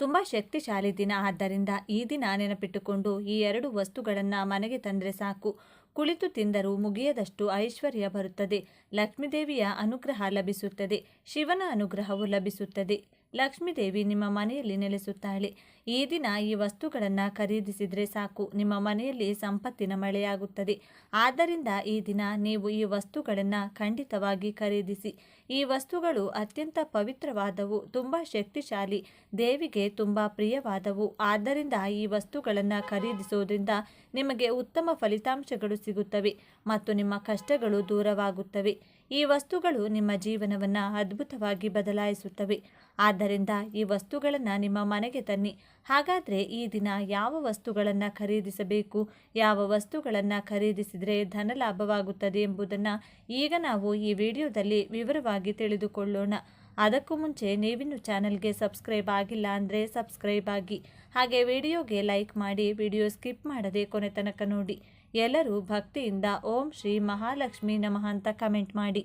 ತುಂಬ ಶಕ್ತಿಶಾಲಿ ದಿನ. ಆದ್ದರಿಂದ ಈ ದಿನ ನೆನಪಿಟ್ಟುಕೊಂಡು ಈ 2 ವಸ್ತುಗಳನ್ನು ಮನೆಗೆ ತಂದರೆ ಸಾಕು. ಕುಳಿತು ತಿಂದರೂ ಮುಗಿಯದಷ್ಟು ಐಶ್ವರ್ಯ ಬರುತ್ತದೆ. ಲಕ್ಷ್ಮೀದೇವಿಯ ಅನುಗ್ರಹ ಲಭಿಸುತ್ತದೆ. ಶಿವನ ಅನುಗ್ರಹವು ಲಭಿಸುತ್ತದೆ. ಲಕ್ಷ್ಮೀದೇವಿ ನಿಮ್ಮ ಮನೆಯಲ್ಲಿ ನೆಲೆಸುತ್ತಾಳೆ. ಈ ದಿನ ಈ ವಸ್ತುಗಳನ್ನು ಖರೀದಿಸಿದರೆ ಸಾಕು, ನಿಮ್ಮ ಮನೆಯಲ್ಲಿ ಸಂಪತ್ತಿನ ಮಳೆಯಾಗುತ್ತದೆ. ಆದ್ದರಿಂದ ಈ ದಿನ ನೀವು ಈ ವಸ್ತುಗಳನ್ನು ಖಂಡಿತವಾಗಿ ಖರೀದಿಸಿ. ಈ ವಸ್ತುಗಳು ಅತ್ಯಂತ ಪವಿತ್ರವಾದವು, ತುಂಬ ಶಕ್ತಿಶಾಲಿ, ದೇವಿಗೆ ತುಂಬ ಪ್ರಿಯವಾದವು. ಆದ್ದರಿಂದ ಈ ವಸ್ತುಗಳನ್ನು ಖರೀದಿಸೋದ್ರಿಂದ ನಿಮಗೆ ಉತ್ತಮ ಫಲಿತಾಂಶಗಳು ಸಿಗುತ್ತವೆ ಮತ್ತು ನಿಮ್ಮ ಕಷ್ಟಗಳು ದೂರವಾಗುತ್ತವೆ. ಈ ವಸ್ತುಗಳು ನಿಮ್ಮ ಜೀವನವನ್ನು ಅದ್ಭುತವಾಗಿ ಬದಲಾಯಿಸುತ್ತವೆ. ಆದ್ದರಿಂದ ಈ ವಸ್ತುಗಳನ್ನು ನಿಮ್ಮ ಮನೆಗೆ ತನ್ನಿ. ಹಾಗಾದರೆ ಈ ದಿನ ಯಾವ ವಸ್ತುಗಳನ್ನು ಖರೀದಿಸಬೇಕು, ಯಾವ ವಸ್ತುಗಳನ್ನು ಖರೀದಿಸಿದರೆ ಧನ ಲಾಭವಾಗುತ್ತದೆ ಎಂಬುದನ್ನು ಈಗ ನಾವು ಈ ವಿಡಿಯೋದಲ್ಲಿ ವಿವರವಾಗಿ ತಿಳಿದುಕೊಳ್ಳೋಣ. ಅದಕ್ಕೂ ಮುಂಚೆ ನೀವಿನ್ನು ಚಾನಲ್ಗೆ ಸಬ್ಸ್ಕ್ರೈಬ್ ಆಗಿಲ್ಲ ಅಂದರೆ ಸಬ್ಸ್ಕ್ರೈಬ್ ಆಗಿ, ಹಾಗೆ ವಿಡಿಯೋಗೆ ಲೈಕ್ ಮಾಡಿ, ವಿಡಿಯೋ ಸ್ಕಿಪ್ ಮಾಡದೆ ಕೊನೆ ತನಕ ನೋಡಿ. ಎಲ್ಲರೂ ಭಕ್ತಿಯಿಂದ ಓಂ ಶ್ರೀ ಮಹಾಲಕ್ಷ್ಮಿ ನಮಃ ಅಂತ ಕಮೆಂಟ್ ಮಾಡಿ.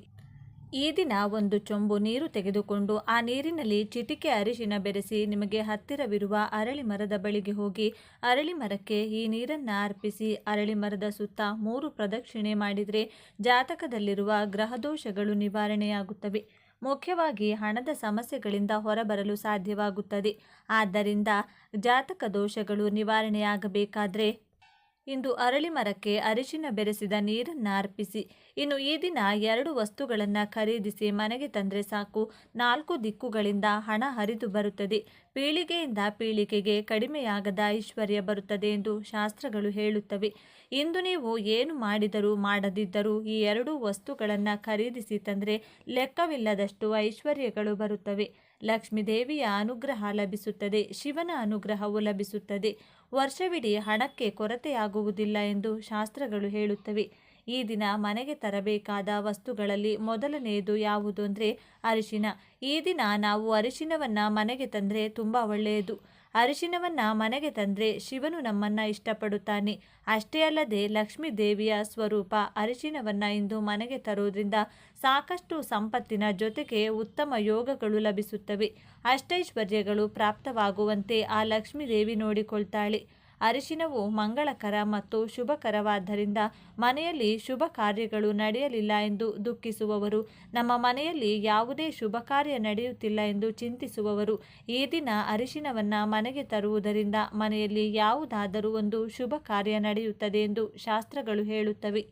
ಈ ದಿನ ಒಂದು ಚೊಂಬು ನೀರು ತೆಗೆದುಕೊಂಡು ಆ ನೀರಿನಲ್ಲಿ ಚಿಟಿಕೆ ಅರಿಶಿನ ಬೆರೆಸಿ ನಿಮಗೆ ಹತ್ತಿರವಿರುವ ಅರಳಿ ಮರದ ಬಳಿಗೆ ಹೋಗಿ ಅರಳಿ ಮರಕ್ಕೆ ಈ ನೀರನ್ನು ಅರ್ಪಿಸಿ ಅರಳಿ ಮರದ ಸುತ್ತ 3 ಪ್ರದಕ್ಷಿಣೆ ಮಾಡಿದರೆ ಜಾತಕದಲ್ಲಿರುವ ಗ್ರಹದೋಷಗಳು ನಿವಾರಣೆಯಾಗುತ್ತವೆ. ಮುಖ್ಯವಾಗಿ ಹಣದ ಸಮಸ್ಯೆಗಳಿಂದ ಹೊರಬರಲು ಸಾಧ್ಯವಾಗುತ್ತದೆ. ಆದ್ದರಿಂದ ಜಾತಕ ದೋಷಗಳು ನಿವಾರಣೆಯಾಗಬೇಕಾದರೆ ಇಂದು ಅರಳಿ ಮರಕ್ಕೆ ಅರಿಶಿನ ಬೆರೆಸಿದ ನೀರನ್ನು ಅರ್ಪಿಸಿ. ಇನ್ನು ಈ ದಿನ 2 ವಸ್ತುಗಳನ್ನು ಖರೀದಿಸಿ ಮನೆಗೆ ತಂದರೆ ಸಾಕು. 4 ದಿಕ್ಕುಗಳಿಂದ ಹಣ ಹರಿದು ಬರುತ್ತದೆ. ಪೀಳಿಗೆಯಿಂದ ಪೀಳಿಗೆಗೆ ಕಡಿಮೆಯಾಗದ ಐಶ್ವರ್ಯ ಬರುತ್ತದೆ ಎಂದು ಶಾಸ್ತ್ರಗಳು ಹೇಳುತ್ತವೆ. ಇಂದು ನೀವು ಏನು ಮಾಡಿದರೂ ಮಾಡದಿದ್ದರೂ ಈ 2 ವಸ್ತುಗಳನ್ನು ಖರೀದಿಸಿ ತಂದರೆ ಲೆಕ್ಕವಿಲ್ಲದಷ್ಟು ಐಶ್ವರ್ಯಗಳು ಬರುತ್ತವೆ. ಲಕ್ಷ್ಮೀದೇವಿಯ ಅನುಗ್ರಹ ಲಭಿಸುತ್ತದೆ. ಶಿವನ ಅನುಗ್ರಹವು ಲಭಿಸುತ್ತದೆ. ವರ್ಷವಿಡೀ ಹಣಕ್ಕೆ ಕೊರತೆಯಾಗುವುದಿಲ್ಲ ಎಂದು ಶಾಸ್ತ್ರಗಳು ಹೇಳುತ್ತವೆ. ಈ ದಿನ ಮನೆಗೆ ತರಬೇಕಾದ ವಸ್ತುಗಳಲ್ಲಿ ಮೊದಲನೆಯದು ಯಾವುದು ಅಂದರೆ ಅರಿಶಿನ. ಈ ದಿನ ನಾವು ಅರಿಶಿನವನ್ನು ಮನೆಗೆ ತಂದರೆ ತುಂಬ ಒಳ್ಳೆಯದು. ಅರಿಶಿನವನ್ನು ಮನೆಗೆ ತಂದರೆ ಶಿವನು ನಮ್ಮನ್ನು ಇಷ್ಟಪಡುತ್ತಾನೆ. ಅಷ್ಟೇ ಅಲ್ಲದೆ ಲಕ್ಷ್ಮೀ ದೇವಿಯ ಸ್ವರೂಪ. ಅರಿಶಿನವನ್ನು ಇಂದು ಮನೆಗೆ ತರೋದ್ರಿಂದ ಸಾಕಷ್ಟು ಸಂಪತ್ತಿನ ಜೊತೆಗೆ ಉತ್ತಮ ಯೋಗಗಳು ಲಭಿಸುತ್ತವೆ. ಅಷ್ಟೈಶ್ವರ್ಯಗಳು ಪ್ರಾಪ್ತವಾಗುವಂತೆ ಆ ಲಕ್ಷ್ಮೀ ದೇವಿ ನೋಡಿಕೊಳ್ತಾಳೆ. ಅರಿಶಿನವು ಮಂಗಳಕರ ಮತ್ತು ಶುಭಕರವಾದ್ದರಿಂದ ಮನೆಯಲ್ಲಿ ಶುಭ ಕಾರ್ಯಗಳು ನಡೆಯಲಿಲ್ಲ ಎಂದು ದುಃಖಿಸುವವರು, ನಮ್ಮ ಮನೆಯಲ್ಲಿ ಯಾವುದೇ ಶುಭ ಕಾರ್ಯ ನಡೆಯುತ್ತಿಲ್ಲ ಎಂದು ಚಿಂತಿಸುವವರು ಈ ದಿನ ಅರಿಶಿನವನ್ನು ಮನೆಗೆ ತರುವುದರಿಂದ ಮನೆಯಲ್ಲಿ ಯಾವುದಾದರೂ ಒಂದು ಶುಭ ಕಾರ್ಯ ನಡೆಯುತ್ತದೆ ಎಂದು ಶಾಸ್ತ್ರಗಳು ಹೇಳುತ್ತವೆ.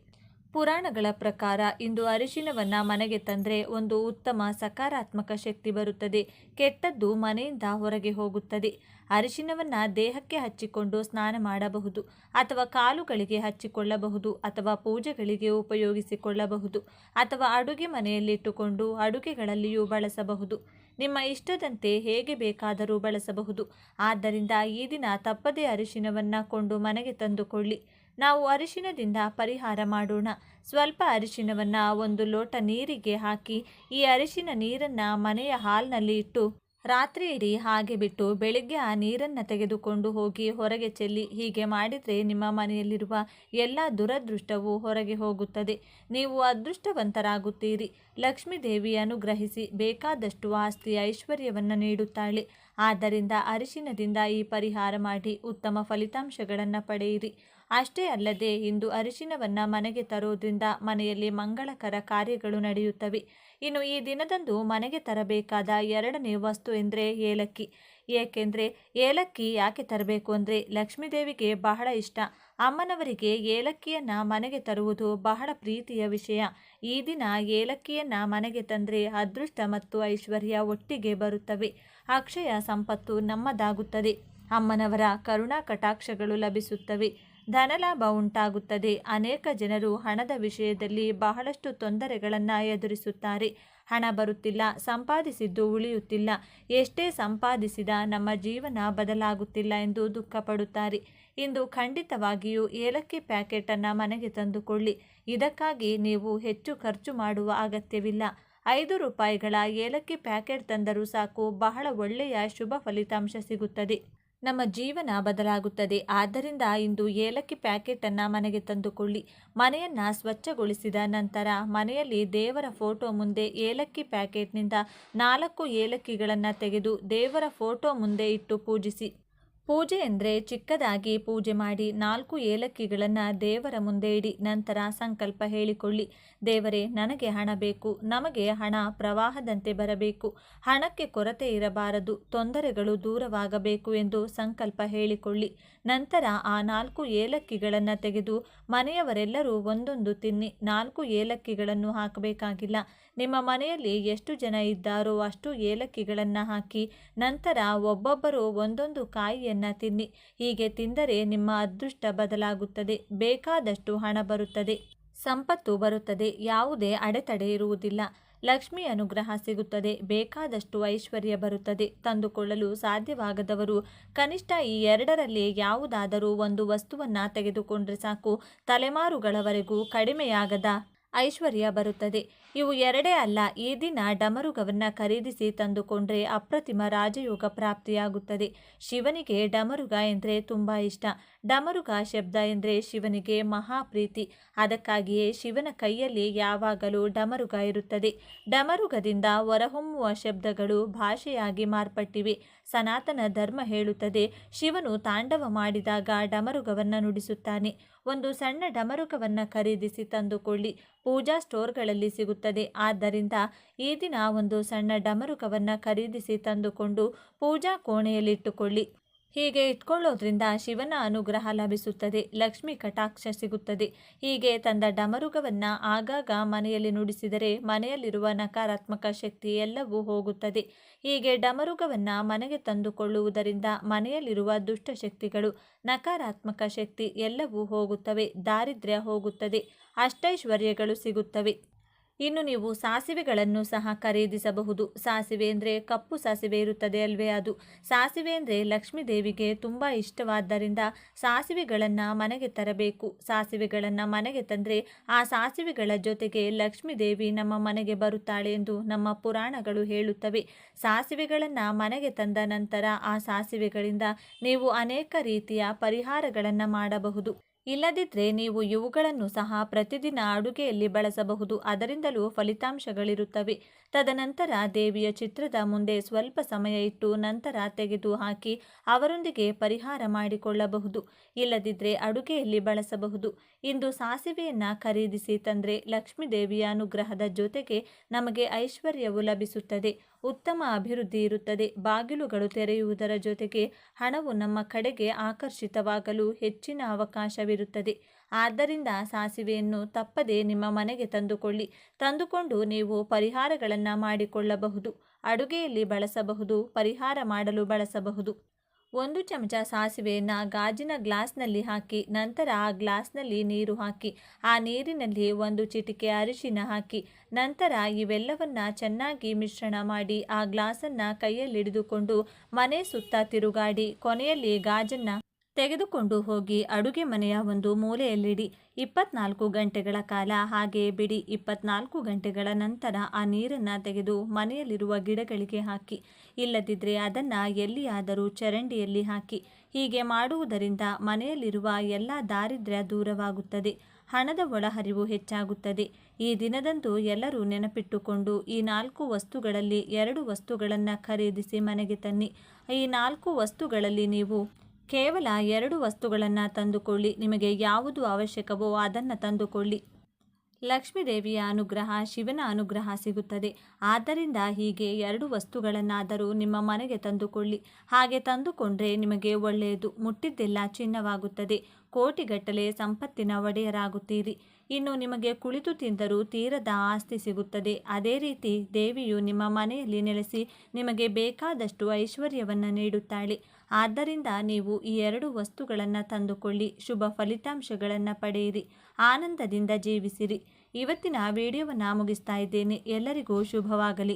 ಪುರಾಣಗಳ ಪ್ರಕಾರ ಇಂದು ಅರಿಶಿನವನ್ನು ಮನೆಗೆ ತಂದರೆ ಒಂದು ಉತ್ತಮ ಸಕಾರಾತ್ಮಕ ಶಕ್ತಿ ಬರುತ್ತದೆ. ಕೆಟ್ಟದ್ದು ಮನೆಯಿಂದ ಹೊರಗೆ ಹೋಗುತ್ತದೆ. ಅರಿಶಿನವನ್ನು ದೇಹಕ್ಕೆ ಹಚ್ಚಿಕೊಂಡು ಸ್ನಾನ ಮಾಡಬಹುದು, ಅಥವಾ ಕಾಲುಗಳಿಗೆ ಹಚ್ಚಿಕೊಳ್ಳಬಹುದು, ಅಥವಾ ಪೂಜೆಗಳಿಗೆ ಉಪಯೋಗಿಸಿಕೊಳ್ಳಬಹುದು, ಅಥವಾ ಅಡುಗೆ ಮನೆಯಲ್ಲಿಟ್ಟುಕೊಂಡು ಅಡುಗೆಗಳಲ್ಲಿಯೂ ಬಳಸಬಹುದು. ನಿಮ್ಮ ಇಷ್ಟದಂತೆ ಹೇಗೆ ಬೇಕಾದರೂ ಬಳಸಬಹುದು. ಆದ್ದರಿಂದ ಈ ದಿನ ತಪ್ಪದೇ ಅರಿಶಿನವನ್ನು ಕೊಂಡು ಮನೆಗೆ ತಂದುಕೊಳ್ಳಿ. ನಾವು ಅರಿಶಿನದಿಂದ ಪರಿಹಾರ ಮಾಡೋಣ. ಸ್ವಲ್ಪ ಅರಿಶಿನವನ್ನು 1 ಲೋಟ ನೀರಿಗೆ ಹಾಕಿ ಈ ಅರಿಶಿನ ನೀರನ್ನು ಮನೆಯ ಹಾಲ್ನಲ್ಲಿ ಇಟ್ಟು ರಾತ್ರಿ ಇಡೀ ಹಾಗೆ ಬಿಟ್ಟು ಬೆಳಿಗ್ಗೆ ಆ ನೀರನ್ನು ತೆಗೆದುಕೊಂಡು ಹೋಗಿ ಹೊರಗೆ ಚೆಲ್ಲಿ. ಹೀಗೆ ಮಾಡಿದರೆ ನಿಮ್ಮ ಮನೆಯಲ್ಲಿರುವ ಎಲ್ಲ ದುರದೃಷ್ಟವೂ ಹೊರಗೆ ಹೋಗುತ್ತದೆ. ನೀವು ಅದೃಷ್ಟವಂತರಾಗುತ್ತೀರಿ. ಲಕ್ಷ್ಮೀ ದೇವಿ ಅನುಗ್ರಹಿಸಿ ಬೇಕಾದಷ್ಟು ಆಸ್ತಿ ಐಶ್ವರ್ಯವನ್ನು ನೀಡುತ್ತಾಳೆ. ಆದ್ದರಿಂದ ಅರಿಶಿನದಿಂದ ಈ ಪರಿಹಾರ ಮಾಡಿ ಉತ್ತಮ ಫಲಿತಾಂಶಗಳನ್ನು ಪಡೆಯಿರಿ. ಅಷ್ಟೇ ಅಲ್ಲದೆ ಇಂದು ಅರಿಶಿನವನ್ನು ಮನೆಗೆ ತರೋದ್ರಿಂದ ಮನೆಯಲ್ಲಿ ಮಂಗಳಕರ ಕಾರ್ಯಗಳು ನಡೆಯುತ್ತವೆ. ಇನ್ನು ಈ ದಿನದಂದು ಮನೆಗೆ ತರಬೇಕಾದ 2ನೇ ವಸ್ತು ಎಂದರೆ ಏಲಕ್ಕಿ. ಏಕೆಂದರೆ ಏಲಕ್ಕಿ ಯಾಕೆ ತರಬೇಕು ಅಂದರೆ ಲಕ್ಷ್ಮೀದೇವಿಗೆ ಬಹಳ ಇಷ್ಟ. ಅಮ್ಮನವರಿಗೆ ಏಲಕ್ಕಿಯನ್ನು ಮನೆಗೆ ತರುವುದು ಬಹಳ ಪ್ರೀತಿಯ ವಿಷಯ. ಈ ದಿನ ಏಲಕ್ಕಿಯನ್ನು ಮನೆಗೆ ತಂದರೆ ಅದೃಷ್ಟ ಮತ್ತು ಐಶ್ವರ್ಯ ಒಟ್ಟಿಗೆ ಬರುತ್ತವೆ. ಅಕ್ಷಯ ಸಂಪತ್ತು ನಮ್ಮದಾಗುತ್ತದೆ. ಅಮ್ಮನವರ ಕರುಣಾ ಕಟಾಕ್ಷಗಳು ಲಭಿಸುತ್ತವೆ. ಧನಲಾಭ ಉಂಟಾಗುತ್ತದೆ. ಅನೇಕ ಜನರು ಹಣದ ವಿಷಯದಲ್ಲಿ ಬಹಳಷ್ಟು ತೊಂದರೆಗಳನ್ನು ಎದುರಿಸುತ್ತಾರೆ. ಹಣ ಬರುತ್ತಿಲ್ಲ, ಸಂಪಾದಿಸಿದ್ದು ಉಳಿಯುತ್ತಿಲ್ಲ, ಎಷ್ಟೇ ಸಂಪಾದಿಸಿದ ನಮ್ಮ ಜೀವನ ಬದಲಾಗುತ್ತಿಲ್ಲ ಎಂದು ದುಃಖಪಡುತ್ತಾರೆ. ಇಂದು ಖಂಡಿತವಾಗಿಯೂ ಏಲಕ್ಕಿ ಪ್ಯಾಕೆಟನ್ನು ಮನೆಗೆ ತಂದುಕೊಳ್ಳಿ. ಇದಕ್ಕಾಗಿ ನೀವು ಹೆಚ್ಚು ಖರ್ಚು ಮಾಡುವ ಅಗತ್ಯವಿಲ್ಲ. 5 ರೂಪಾಯಿಗಳ ಏಲಕ್ಕಿ ಪ್ಯಾಕೆಟ್ ತಂದರೂ ಸಾಕು, ಬಹಳ ಒಳ್ಳೆಯ ಶುಭ ಫಲಿತಾಂಶ ಸಿಗುತ್ತದೆ. ನಮ್ಮ ಜೀವನ ಬದಲಾಗುತ್ತದೆ. ಆದ್ದರಿಂದ ಇಂದು ಏಲಕ್ಕಿ ಪ್ಯಾಕೆಟನ್ನು ಮನೆಗೆ ತಂದುಕೊಳ್ಳಿ. ಮನೆಯನ್ನು ಸ್ವಚ್ಛಗೊಳಿಸಿದ ನಂತರ ಮನೆಯಲ್ಲಿ ದೇವರ ಫೋಟೋ ಮುಂದೆ ಏಲಕ್ಕಿ ಪ್ಯಾಕೆಟ್ನಿಂದ 4 ಏಲಕ್ಕಿಗಳನ್ನು ತೆಗೆದು ದೇವರ ಫೋಟೋ ಮುಂದೆ ಇಟ್ಟು ಪೂಜಿಸಿ. ಪೂಜೆ ಎಂದರೆ ಚಿಕ್ಕದಾಗಿ ಪೂಜೆ ಮಾಡಿ 4 ಏಲಕ್ಕಿಗಳನ್ನು ದೇವರ ಮುಂದೆ ಇಡಿ. ನಂತರ ಸಂಕಲ್ಪ ಹೇಳಿಕೊಳ್ಳಿ. ದೇವರೇ, ನನಗೆ ಹಣ ಬೇಕು, ನಮಗೆ ಹಣ ಪ್ರವಾಹದಂತೆ ಬರಬೇಕು, ಹಣಕ್ಕೆ ಕೊರತೆ ಇರಬಾರದು, ತೊಂದರೆಗಳು ದೂರವಾಗಬೇಕು ಎಂದು ಸಂಕಲ್ಪ ಹೇಳಿಕೊಳ್ಳಿ. ನಂತರ ಆ 4 ಏಲಕ್ಕಿಗಳನ್ನು ತೆಗೆದು ಮನೆಯವರೆಲ್ಲರೂ ಒಂದೊಂದು ತಿನ್ನಿ. 4 ಏಲಕ್ಕಿಗಳನ್ನು ಹಾಕಬೇಕಾಗಿಲ್ಲ. ನಿಮ್ಮ ಮನೆಯಲ್ಲಿ ಎಷ್ಟು ಜನ ಇದ್ದಾರೋ ಅಷ್ಟು ಏಲಕ್ಕಿಗಳನ್ನು ಹಾಕಿ ನಂತರ ಒಬ್ಬೊಬ್ಬರು ಒಂದೊಂದು ಕಾಯಿಯನ್ನು ತಿನ್ನಿ. ಹೀಗೆ ತಿಂದರೆ ನಿಮ್ಮ ಅದೃಷ್ಟ ಬದಲಾಗುತ್ತದೆ, ಬೇಕಾದಷ್ಟು ಹಣ ಬರುತ್ತದೆ, ಸಂಪತ್ತು ಬರುತ್ತದೆ, ಯಾವುದೇ ಅಡೆತಡೆ ಇರುವುದಿಲ್ಲ, ಲಕ್ಷ್ಮಿ ಅನುಗ್ರಹ ಸಿಗುತ್ತದೆ, ಬೇಕಾದಷ್ಟು ಐಶ್ವರ್ಯ ಬರುತ್ತದೆ. ತಂದುಕೊಳ್ಳಲು ಸಾಧ್ಯವಾಗದವರು ಕನಿಷ್ಠ ಈ 2ರಲ್ಲಿ ಯಾವುದಾದರೂ ಒಂದು ವಸ್ತುವನ್ನು ತೆಗೆದುಕೊಂಡ್ರೆ ಸಾಕು, ತಲೆಮಾರುಗಳವರೆಗೂ ಕಡಿಮೆಯಾಗದ ಐಶ್ವರ್ಯ ಬರುತ್ತದೆ. ಇವು 2 ಅಲ್ಲ, ಈ ದಿನ ಡಮರುಗವನ್ನು ಖರೀದಿಸಿ ತಂದುಕೊಂಡ್ರೆ ಅಪ್ರತಿಮ ರಾಜಯೋಗ ಪ್ರಾಪ್ತಿಯಾಗುತ್ತದೆ. ಶಿವನಿಗೆ ಡಮರುಗ ಎಂದರೆ ತುಂಬ ಇಷ್ಟ. ಡಮರುಗ ಶಬ್ದ ಎಂದರೆ ಶಿವನಿಗೆ ಮಹಾಪ್ರೀತಿ. ಅದಕ್ಕಾಗಿಯೇ ಶಿವನ ಕೈಯಲ್ಲಿ ಯಾವಾಗಲೂ ಡಮರುಗ ಇರುತ್ತದೆ. ಡಮರುಗದಿಂದ ಹೊರಹೊಮ್ಮುವ ಶಬ್ದಗಳು ಭಾಷೆಯಾಗಿ ಮಾರ್ಪಟ್ಟಿವೆ. ಸನಾತನ ಧರ್ಮ ಹೇಳುತ್ತದೆ, ಶಿವನು ತಾಂಡವ ಮಾಡಿದಾಗ ಡಮರುಗವನ್ನು ನುಡಿಸುತ್ತಾನೆ. ಒಂದು ಸಣ್ಣ ಡಮರುಗವನ್ನು ಖರೀದಿಸಿ ತಂದುಕೊಳ್ಳಿ. ಪೂಜಾ ಸ್ಟೋರ್ಗಳಲ್ಲಿ ಸಿಗುತ್ತದೆ. ಆದ್ದರಿಂದ ಈ ದಿನ ಒಂದು ಸಣ್ಣ ಡಮರುಗವನ್ನು ಖರೀದಿಸಿ ತಂದುಕೊಂಡು ಪೂಜಾ ಕೋಣೆಯಲ್ಲಿಟ್ಟುಕೊಳ್ಳಿ. ಹೀಗೆ ಇಟ್ಕೊಳ್ಳೋದ್ರಿಂದ ಶಿವನ ಅನುಗ್ರಹ ಲಭಿಸುತ್ತದೆ, ಲಕ್ಷ್ಮಿ ಕಟಾಕ್ಷ ಸಿಗುತ್ತದೆ. ಹೀಗೆ ತಂದ ಡಮರುಗವನ್ನು ಆಗಾಗ ಮನೆಯಲ್ಲಿ ನುಡಿಸಿದರೆ ಮನೆಯಲ್ಲಿರುವ ನಕಾರಾತ್ಮಕ ಶಕ್ತಿ ಎಲ್ಲವೂ ಹೋಗುತ್ತದೆ. ಹೀಗೆ ಡಮರುಗವನ್ನು ಮನೆಗೆ ತಂದುಕೊಳ್ಳುವುದರಿಂದ ಮನೆಯಲ್ಲಿರುವ ದುಷ್ಟಶಕ್ತಿಗಳು, ನಕಾರಾತ್ಮಕ ಶಕ್ತಿ ಎಲ್ಲವೂ ಹೋಗುತ್ತವೆ, ದಾರಿದ್ರ್ಯ ಹೋಗುತ್ತದೆ, ಅಷ್ಟೈಶ್ವರ್ಯಗಳು ಸಿಗುತ್ತವೆ. ಇನ್ನು ನೀವು ಸಾಸಿವೆಗಳನ್ನು ಸಹ ಖರೀದಿಸಬಹುದು. ಸಾಸಿವೆ ಅಂದರೆ ಕಪ್ಪು ಸಾಸಿವೆ ಇರುತ್ತದೆ ಅಲ್ವೇ, ಅದು. ಸಾಸಿವೆ ಅಂದರೆ ಲಕ್ಷ್ಮೀ ದೇವಿಗೆ ತುಂಬ ಇಷ್ಟವಾದ್ದರಿಂದ ಸಾಸಿವೆಗಳನ್ನು ಮನೆಗೆ ತರಬೇಕು. ಸಾಸಿವೆಗಳನ್ನು ಮನೆಗೆ ತಂದರೆ ಆ ಸಾಸಿವೆಗಳ ಜೊತೆಗೆ ಲಕ್ಷ್ಮೀ ದೇವಿ ನಮ್ಮ ಮನೆಗೆ ಬರುತ್ತಾಳೆ ಎಂದು ನಮ್ಮ ಪುರಾಣಗಳು ಹೇಳುತ್ತವೆ. ಸಾಸಿವೆಗಳನ್ನು ಮನೆಗೆ ತಂದ ನಂತರ ಆ ಸಾಸಿವೆಗಳಿಂದ ನೀವು ಅನೇಕ ರೀತಿಯ ಪರಿಹಾರಗಳನ್ನು ಮಾಡಬಹುದು. ಇಲ್ಲದಿದ್ದರೆ ನೀವು ಇವುಗಳನ್ನು ಸಹ ಪ್ರತಿದಿನ ಅಡುಗೆಯಲ್ಲಿ ಬಳಸಬಹುದು. ಅದರಿಂದಲೂ ಫಲಿತಾಂಶಗಳಿರುತ್ತವೆ. ತದನಂತರ ದೇವಿಯ ಚಿತ್ರದ ಮುಂದೆ ಸ್ವಲ್ಪ ಸಮಯ ಇಟ್ಟು ನಂತರ ತೆಗೆದು ಹಾಕಿ ಅವರೊಂದಿಗೆ ಪರಿಹಾರ ಮಾಡಿಕೊಳ್ಳಬಹುದು. ಇಲ್ಲದಿದ್ದರೆ ಅಡುಗೆಯಲ್ಲಿ ಬಳಸಬಹುದು. ಇಂದು ಸಾಸಿವೆಯನ್ನು ಖರೀದಿಸಿ ತಂದರೆ ಲಕ್ಷ್ಮೀ ದೇವಿಯ ಅನುಗ್ರಹದ ಜೊತೆಗೆ ನಮಗೆ ಐಶ್ವರ್ಯವು ಲಭಿಸುತ್ತದೆ, ಉತ್ತಮ ಅಭಿವೃದ್ಧಿ ಇರುತ್ತದೆ, ಬಾಗಿಲುಗಳು ತೆರೆಯುವುದರ ಜೊತೆಗೆ ಹಣವು ನಮ್ಮ ಕಡೆಗೆ ಆಕರ್ಷಿತವಾಗಲು ಹೆಚ್ಚಿನ ಅವಕಾಶವಿರುತ್ತದೆ. ಆದ್ದರಿಂದ ಸಾಸಿವೆಯನ್ನು ತಪ್ಪದೆ ನಿಮ್ಮ ಮನೆಗೆ ತಂದುಕೊಂಡು ನೀವು ಪರಿಹಾರಗಳನ್ನು ಮಾಡಿಕೊಳ್ಳಬಹುದು. ಅಡುಗೆಯಲ್ಲಿ ಬಳಸಬಹುದು, ಪರಿಹಾರ ಮಾಡಲು ಬಳಸಬಹುದು. 1 ಚಮಚ ಸಾಸಿವೆಯನ್ನು ಗಾಜಿನ ಗ್ಲಾಸ್ನಲ್ಲಿ ಹಾಕಿ ನಂತರ ಆ ಗ್ಲಾಸ್ನಲ್ಲಿ ನೀರು ಹಾಕಿ ಆ ನೀರಿನಲ್ಲಿ 1 ಚಿಟಿಕೆ ಅರಿಶಿನ ಹಾಕಿ ನಂತರ ಇವೆಲ್ಲವನ್ನು ಚೆನ್ನಾಗಿ ಮಿಶ್ರಣ ಮಾಡಿ ಆ ಗ್ಲಾಸನ್ನು ಕೈಯಲ್ಲಿಡಿದುಕೊಂಡು ಮನೆ ಸುತ್ತ ತಿರುಗಾಡಿ ಕೊನೆಯಲ್ಲಿ ಗಾಜನ್ನು ತೆಗೆದುಕೊಂಡು ಹೋಗಿ ಅಡುಗೆ ಮನೆಯ ಒಂದು ಮೂಲೆಯಲ್ಲಿಡಿ. 24 ಗಂಟೆಗಳ ಕಾಲ ಹಾಗೆಯೇ ಬಿಡಿ. 24 ಗಂಟೆಗಳ ನಂತರ ಆ ನೀರನ್ನು ತೆಗೆದು ಮನೆಯಲ್ಲಿರುವ ಗಿಡಗಳಿಗೆ ಹಾಕಿ. ಇಲ್ಲದಿದ್ದರೆ ಅದನ್ನು ಎಲ್ಲಿಯಾದರೂ ಚರಂಡಿಯಲ್ಲಿ ಹಾಕಿ. ಹೀಗೆ ಮಾಡುವುದರಿಂದ ಮನೆಯಲ್ಲಿರುವ ಎಲ್ಲ ದಾರಿದ್ರ್ಯ ದೂರವಾಗುತ್ತದೆ, ಹಣದ ಒಳಹರಿವು ಹೆಚ್ಚಾಗುತ್ತದೆ. ಈ ದಿನದಂದು ಎಲ್ಲರೂ ನೆನಪಿಟ್ಟುಕೊಂಡು ಈ 4 ವಸ್ತುಗಳಲ್ಲಿ 2 ವಸ್ತುಗಳನ್ನು ಖರೀದಿಸಿ ಮನೆಗೆ ತನ್ನಿ. ಈ 4 ವಸ್ತುಗಳಲ್ಲಿ ನೀವು ಕೇವಲ 2 ವಸ್ತುಗಳನ್ನು ತಂದುಕೊಳ್ಳಿ. ನಿಮಗೆ ಯಾವುದು ಅವಶ್ಯಕವೋ ಅದನ್ನು ತಂದುಕೊಳ್ಳಿ. ಲಕ್ಷ್ಮೀ ದೇವಿಯ ಅನುಗ್ರಹ, ಶಿವನ ಅನುಗ್ರಹ ಸಿಗುತ್ತದೆ. ಆದ್ದರಿಂದ ಹೀಗೆ 2 ವಸ್ತುಗಳನ್ನಾದರೂ ನಿಮ್ಮ ಮನೆಗೆ ತಂದುಕೊಳ್ಳಿ. ಹಾಗೆ ತಂದುಕೊಂಡ್ರೆ ನಿಮಗೆ ಒಳ್ಳೆಯದು. ಮುಟ್ಟಿದ್ದೆಲ್ಲ ಚಿನ್ನವಾಗುತ್ತದೆ. ಕೋಟಿಗಟ್ಟಲೆ ಸಂಪತ್ತಿನ ಒಡೆಯರಾಗುತ್ತೀರಿ. ಇನ್ನು ನಿಮಗೆ ಕುಳಿತು ತಿಂದರೂ ತೀರದ ಆಸ್ತಿ ಸಿಗುತ್ತದೆ. ಅದೇ ರೀತಿ ದೇವಿಯು ನಿಮ್ಮ ಮನೆಯಲ್ಲಿ ನೆಲೆಸಿ ನಿಮಗೆ ಬೇಕಾದಷ್ಟು ಐಶ್ವರ್ಯವನ್ನು ನೀಡುತ್ತಾಳೆ. ಆದ್ದರಿಂದ ನೀವು ಈ 2 ವಸ್ತುಗಳನ್ನು ತಂದುಕೊಳ್ಳಿ. ಶುಭ ಫಲಿತಾಂಶಗಳನ್ನು ಪಡೆಯಿರಿ, ಆನಂದದಿಂದ ಜೀವಿಸಿರಿ. ಇವತ್ತಿನ ವಿಡಿಯೋವನ್ನು ಮುಗಿಸ್ತಾ ಇದ್ದೇನೆ. ಎಲ್ಲರಿಗೂ ಶುಭವಾಗಲಿ.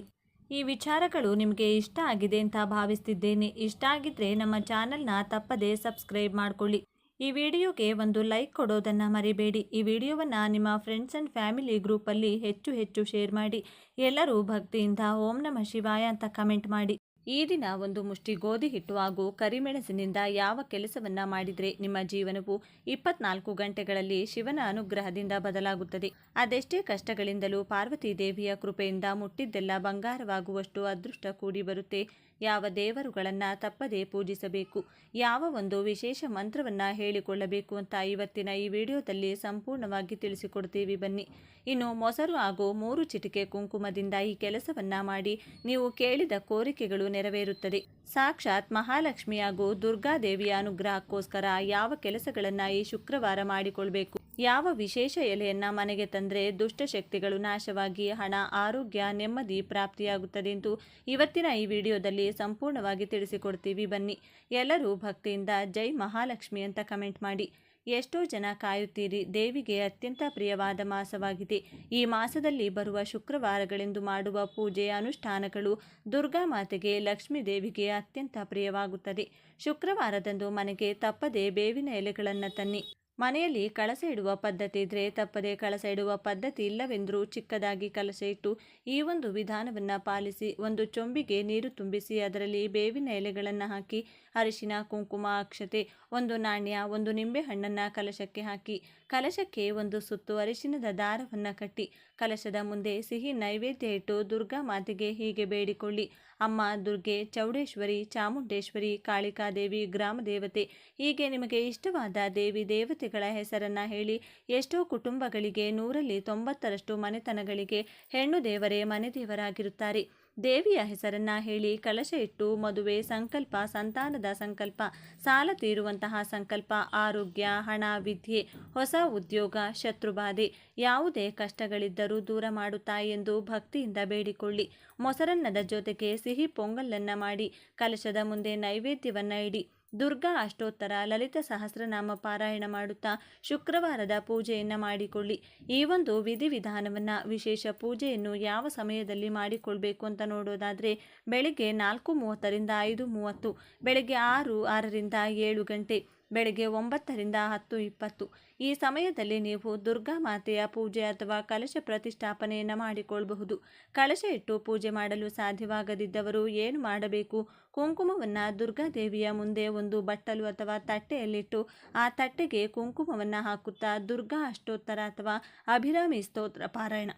ಈ ವಿಚಾರಗಳು ನಿಮಗೆ ಇಷ್ಟ ಆಗಿದೆ ಅಂತ ಭಾವಿಸ್ತಿದ್ದೇನೆ. ಇಷ್ಟ ಆಗಿದ್ದರೆ ನಮ್ಮ ಚಾನಲ್ನ ತಪ್ಪದೇ ಸಬ್ಸ್ಕ್ರೈಬ್ ಮಾಡಿಕೊಳ್ಳಿ. ಈ ವಿಡಿಯೋಗೆ ಒಂದು ಲೈಕ್ ಕೊಡೋದನ್ನು ಮರಿಬೇಡಿ. ಈ ವಿಡಿಯೋವನ್ನು ನಿಮ್ಮ ಫ್ರೆಂಡ್ಸ್ ಆ್ಯಂಡ್ ಫ್ಯಾಮಿಲಿ ಗ್ರೂಪಲ್ಲಿ ಹೆಚ್ಚು ಶೇರ್ ಮಾಡಿ. ಎಲ್ಲರೂ ಭಕ್ತಿಯಿಂದ ಓಂ ನಮಃ ಶಿವಾಯ ಅಂತ ಕಮೆಂಟ್ ಮಾಡಿ. ಈ ದಿನ ಒಂದು ಮುಷ್ಟಿ ಗೋಧಿ ಹಿಟ್ಟು ಹಾಗೂ ಕರಿಮೆಣಸಿನಿಂದ ಯಾವ ಕೆಲಸವನ್ನ ಮಾಡಿದರೆ ನಿಮ್ಮ ಜೀವನವು 24 ಗಂಟೆಗಳಲ್ಲಿ ಶಿವನ ಅನುಗ್ರಹದಿಂದ ಬದಲಾಗುತ್ತದೆ. ಅದೆಷ್ಟೇ ಕಷ್ಟಗಳಿಂದಲೂ ಪಾರ್ವತಿ ದೇವಿಯ ಕೃಪೆಯಿಂದ ಮುಟ್ಟಿದ್ದೆಲ್ಲ ಬಂಗಾರವಾಗುವಷ್ಟು ಅದೃಷ್ಟ ಕೂಡಿ ಬರುತ್ತೆ. ಯಾವ ದೇವರುಗಳನ್ನ ತಪ್ಪದೇ ಪೂಜಿಸಬೇಕು, ಯಾವ ಒಂದು ವಿಶೇಷ ಮಂತ್ರವನ್ನ ಹೇಳಿಕೊಳ್ಳಬೇಕು ಅಂತ ಇವತ್ತಿನ ಈ ವಿಡಿಯೋದಲ್ಲಿ ಸಂಪೂರ್ಣವಾಗಿ ತಿಳಿಸಿಕೊಡ್ತೀವಿ ಬನ್ನಿ. ಇನ್ನು ಮೊಸರು ಹಾಗೂ 3 ಚಿಟಿಕೆ ಕುಂಕುಮದಿಂದ ಈ ಕೆಲಸವನ್ನ ಮಾಡಿ ನೀವು ಕೇಳಿದ ಕೋರಿಕೆಗಳು ನೆರವೇರುತ್ತದೆ. ಸಾಕ್ಷಾತ್ ಮಹಾಲಕ್ಷ್ಮಿ ಹಾಗೂ ದುರ್ಗಾದೇವಿಯ ಅನುಗ್ರಹಕ್ಕೋಸ್ಕರ ಯಾವ ಕೆಲಸಗಳನ್ನ ಈ ಶುಕ್ರವಾರ ಮಾಡಿಕೊಳ್ಬೇಕು, ಯಾವ ವಿಶೇಷ ಎಲೆಯನ್ನ ಮನೆಗೆ ತಂದ್ರೆ ದುಷ್ಟಶಕ್ತಿಗಳು ನಾಶವಾಗಿ ಹಣ, ಆರೋಗ್ಯ, ನೆಮ್ಮದಿ ಪ್ರಾಪ್ತಿಯಾಗುತ್ತದೆ ಎಂದು ಇವತ್ತಿನ ಈ ವಿಡಿಯೋದಲ್ಲಿ ಸಂಪೂರ್ಣವಾಗಿ ತಿಳಿಸಿಕೊಡ್ತೀವಿ ಬನ್ನಿ. ಎಲ್ಲರೂ ಭಕ್ತಿಯಿಂದ ಜೈ ಮಹಾಲಕ್ಷ್ಮಿ ಅಂತ ಕಮೆಂಟ್ ಮಾಡಿ. ಎಷ್ಟೋ ಜನ ಕಾಯುತ್ತೀರಿ, ದೇವಿಗೆ ಅತ್ಯಂತ ಪ್ರಿಯವಾದ ಮಾಸವಾಗಿದೆ. ಈ ಮಾಸದಲ್ಲಿ ಬರುವ ಶುಕ್ರವಾರಗಳೆಂದು ಮಾಡುವ ಪೂಜೆ ಅನುಷ್ಠಾನಗಳು ದುರ್ಗಾ ಮಾತೆಗೆ, ಲಕ್ಷ್ಮೀ ದೇವಿಗೆ ಅತ್ಯಂತ ಪ್ರಿಯವಾಗುತ್ತದೆ. ಶುಕ್ರವಾರದಂದು ಮನೆಗೆ ತಪ್ಪದೆ ಬೇವಿನ ಎಲೆಗಳನ್ನು ತನ್ನಿ. ಮನೆಯಲ್ಲಿ ಕಳಸ ಇಡುವ ಪದ್ಧತಿ ಇದ್ರೆ ತಪ್ಪದೆ ಕಳಸ ಇಡುವ ಪದ್ಧತಿ ಇಲ್ಲವೆಂದರೂ ಚಿಕ್ಕದಾಗಿ ಕಲಶ ಇಟ್ಟು ಈ ಒಂದು ವಿಧಾನವನ್ನು ಪಾಲಿಸಿ. ಒಂದು ಚೊಂಬಿಗೆ ನೀರು ತುಂಬಿಸಿ ಅದರಲ್ಲಿ ಬೇವಿನ ಎಲೆಗಳನ್ನು ಹಾಕಿ ಅರಿಶಿನ, ಕುಂಕುಮ, ಅಕ್ಷತೆ, ಒಂದು ನಾಣ್ಯ, ಒಂದು ನಿಂಬೆಹಣ್ಣನ್ನು ಕಲಶಕ್ಕೆ ಹಾಕಿ ಕಲಶಕ್ಕೆ ಒಂದು ಸುತ್ತು ಅರಿಶಿನದ ದಾರವನ್ನು ಕಟ್ಟಿ ಕಲಶದ ಮುಂದೆ ಸಿಹಿ ನೈವೇದ್ಯ ಇಟ್ಟು ದುರ್ಗಾ ಮಾತೆಗೆ ಹೀಗೆ ಬೇಡಿಕೊಳ್ಳಿ. ಅಮ್ಮ ದುರ್ಗೆ, ಚೌಡೇಶ್ವರಿ, ಚಾಮುಂಡೇಶ್ವರಿ, ಕಾಳಿಕಾದೇವಿ, ಗ್ರಾಮ ದೇವತೆ, ಹೀಗೆ ನಿಮಗೆ ಇಷ್ಟವಾದ ದೇವಿ ದೇವತೆಗಳ ಹೆಸರನ್ನ ಹೇಳಿ. ಎಷ್ಟೋ ಕುಟುಂಬಗಳಿಗೆ 100ರಲ್ಲಿ 90ರಷ್ಟು ಮನೆತನಗಳಿಗೆ ಹೆಣ್ಣು ದೇವರೇ ಮನೆ ದೇವರಾಗಿರುತ್ತಾರೆ. ದೇವಿಯ ಹೆಸರನ್ನ ಹೇಳಿ ಕಲಶ ಇಟ್ಟು ಮದುವೆ ಸಂಕಲ್ಪ, ಸಂತಾನದ ಸಂಕಲ್ಪ, ಸಾಲ ತೀರುವಂತಹ ಸಂಕಲ್ಪ, ಆರೋಗ್ಯ, ಹಣ, ವಿದ್ಯೆ, ಹೊಸ ಉದ್ಯೋಗ, ಶತ್ರುಬಾಧೆ, ಯಾವುದೇ ಕಷ್ಟಗಳಿದ್ದರೂ ದೂರ ಮಾಡುತ್ತಾ ಎಂದು ಭಕ್ತಿಯಿಂದ ಬೇಡಿಕೊಳ್ಳಿ. ಮೊಸರನ್ನದ ಜೊತೆಗೆ ಸಿಹಿ ಪೊಂಗಲನ್ನ ಮಾಡಿ ಕಲಶದ ಮುಂದೆ ನೈವೇದ್ಯವನ್ನ ಇಡಿ. ದುರ್ಗಾ ಅಷ್ಟೋತ್ತರ, ಲಲಿತ ಸಹಸ್ರನಾಮ ಪಾರಾಯಣ ಮಾಡುತ್ತಾ ಶುಕ್ರವಾರದ ಪೂಜೆಯನ್ನು ಮಾಡಿಕೊಳ್ಳಿ. ಈ ಒಂದು ವಿಧಿವಿಧಾನವನ್ನು, ವಿಶೇಷ ಪೂಜೆಯನ್ನು ಯಾವ ಸಮಯದಲ್ಲಿ ಮಾಡಿಕೊಳ್ಬೇಕು ಅಂತ ನೋಡೋದಾದರೆ ಬೆಳಗ್ಗೆ 4:30ರಿಂದ 5:30, ಬೆಳಗ್ಗೆ 6ರಿಂದ 7 ಗಂಟೆ, ಬೆಳಗ್ಗೆ 9ರಿಂದ 10:20 ಈ ಸಮಯದಲ್ಲಿ ನೀವು ದುರ್ಗಾ ಮಾತೆಯ ಪೂಜೆ ಅಥವಾ ಕಲಶ ಪ್ರತಿಷ್ಠಾಪನೆಯನ್ನು ಮಾಡಿಕೊಳ್ಳಬಹುದು. ಕಲಶ ಇಟ್ಟು ಪೂಜೆ ಮಾಡಲು ಸಾಧ್ಯವಾಗದಿದ್ದವರು ಏನು ಮಾಡಬೇಕು? ಕುಂಕುಮವನ್ನು ದುರ್ಗಾದೇವಿಯ ಮುಂದೆ ಒಂದು ಬಟ್ಟಲು ಅಥವಾ ತಟ್ಟೆಯಲ್ಲಿಟ್ಟು ಆ ತಟ್ಟೆಗೆ ಕುಂಕುಮವನ್ನು ಹಾಕುತ್ತಾ ದುರ್ಗಾ ಅಷ್ಟೋತ್ತರ ಅಥವಾ ಅಭಿರಾಮಿ ಸ್ತೋತ್ರ ಪಾರಾಯಣ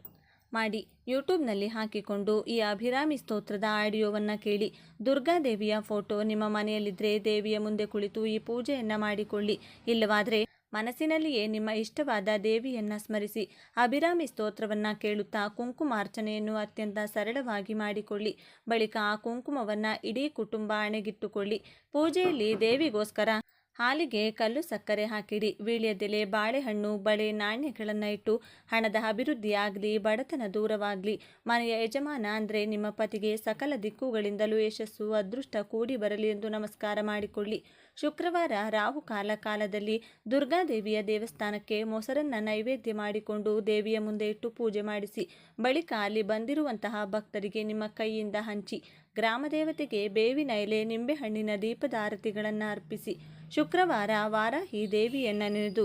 ಮಾಡಿ ಯೂಟ್ಯೂಬ್ನಲ್ಲಿ ಹಾಕಿಕೊಂಡು ಈ ಅಭಿರಾಮಿ ಸ್ತೋತ್ರದ ಆಡಿಯೋವನ್ನು ಕೇಳಿ. ದುರ್ಗಾದೇವಿಯ ಫೋಟೋ ನಿಮ್ಮ ಮನೆಯಲ್ಲಿದ್ದರೆ ದೇವಿಯ ಮುಂದೆ ಕುಳಿತು ಈ ಪೂಜೆಯನ್ನು ಮಾಡಿಕೊಳ್ಳಿ. ಇಲ್ಲವಾದರೆ ಮನಸ್ಸಿನಲ್ಲಿಯೇ ನಿಮ್ಮ ಇಷ್ಟವಾದ ದೇವಿಯನ್ನು ಸ್ಮರಿಸಿ ಅಭಿರಾಮಿ ಸ್ತೋತ್ರವನ್ನು ಕೇಳುತ್ತಾ ಕುಂಕುಮಾರ್ಚನೆಯನ್ನು ಅತ್ಯಂತ ಸರಳವಾಗಿ ಮಾಡಿಕೊಳ್ಳಿ. ಬಳಿಕ ಆ ಕುಂಕುಮವನ್ನು ಇಡೀ ಕುಟುಂಬ ಹಣೆಗಿಟ್ಟುಕೊಳ್ಳಿ. ಪೂಜೆಯಲ್ಲಿ ದೇವಿಗೋಸ್ಕರ ಹಾಲಿಗೆ ಕಲ್ಲು ಸಕ್ಕರೆ ಹಾಕಿಡಿ. ವೀಳ್ಯದೆಲೆ, ಬಾಳೆಹಣ್ಣು, ಬಳೆ, ನಾಣ್ಯಗಳನ್ನು ಇಟ್ಟು ಹಣದ ಅಭಿವೃದ್ಧಿಯಾಗಲಿ, ಬಡತನ ದೂರವಾಗಲಿ, ಮನೆಯ ಯಜಮಾನ ಅಂದರೆ ನಿಮ್ಮ ಪತಿಗೆ ಸಕಲ ದಿಕ್ಕುಗಳಿಂದಲೂ ಯಶಸ್ಸು, ಅದೃಷ್ಟ ಕೂಡಿ ಬರಲಿ ಎಂದು ನಮಸ್ಕಾರ ಮಾಡಿಕೊಳ್ಳಿ. ಶುಕ್ರವಾರ ರಾಹುಕಾಲ ಕಾಲದಲ್ಲಿ ದುರ್ಗಾದೇವಿಯ ದೇವಸ್ಥಾನಕ್ಕೆ ಮೊಸರನ್ನ ನೈವೇದ್ಯ ಮಾಡಿಕೊಂಡು ದೇವಿಯ ಮುಂದೆ ಇಟ್ಟು ಪೂಜೆ ಮಾಡಿಸಿ. ಬಳಿಕ ಅಲ್ಲಿ ಬಂದಿರುವಂತಹ ಭಕ್ತರಿಗೆ ನಿಮ್ಮ ಕೈಯಿಂದ ಹಂಚಿ. ಗ್ರಾಮ ದೇವತೆಗೆ ಬೇವಿನ ಎಲೆ, ನಿಂಬೆಹಣ್ಣಿನ ದೀಪದ ಆರತಿಗಳನ್ನು ಅರ್ಪಿಸಿ. ಶುಕ್ರವಾರ ವಾರಾಹಿ ದೇವಿಯನ್ನು ನೆನೆದು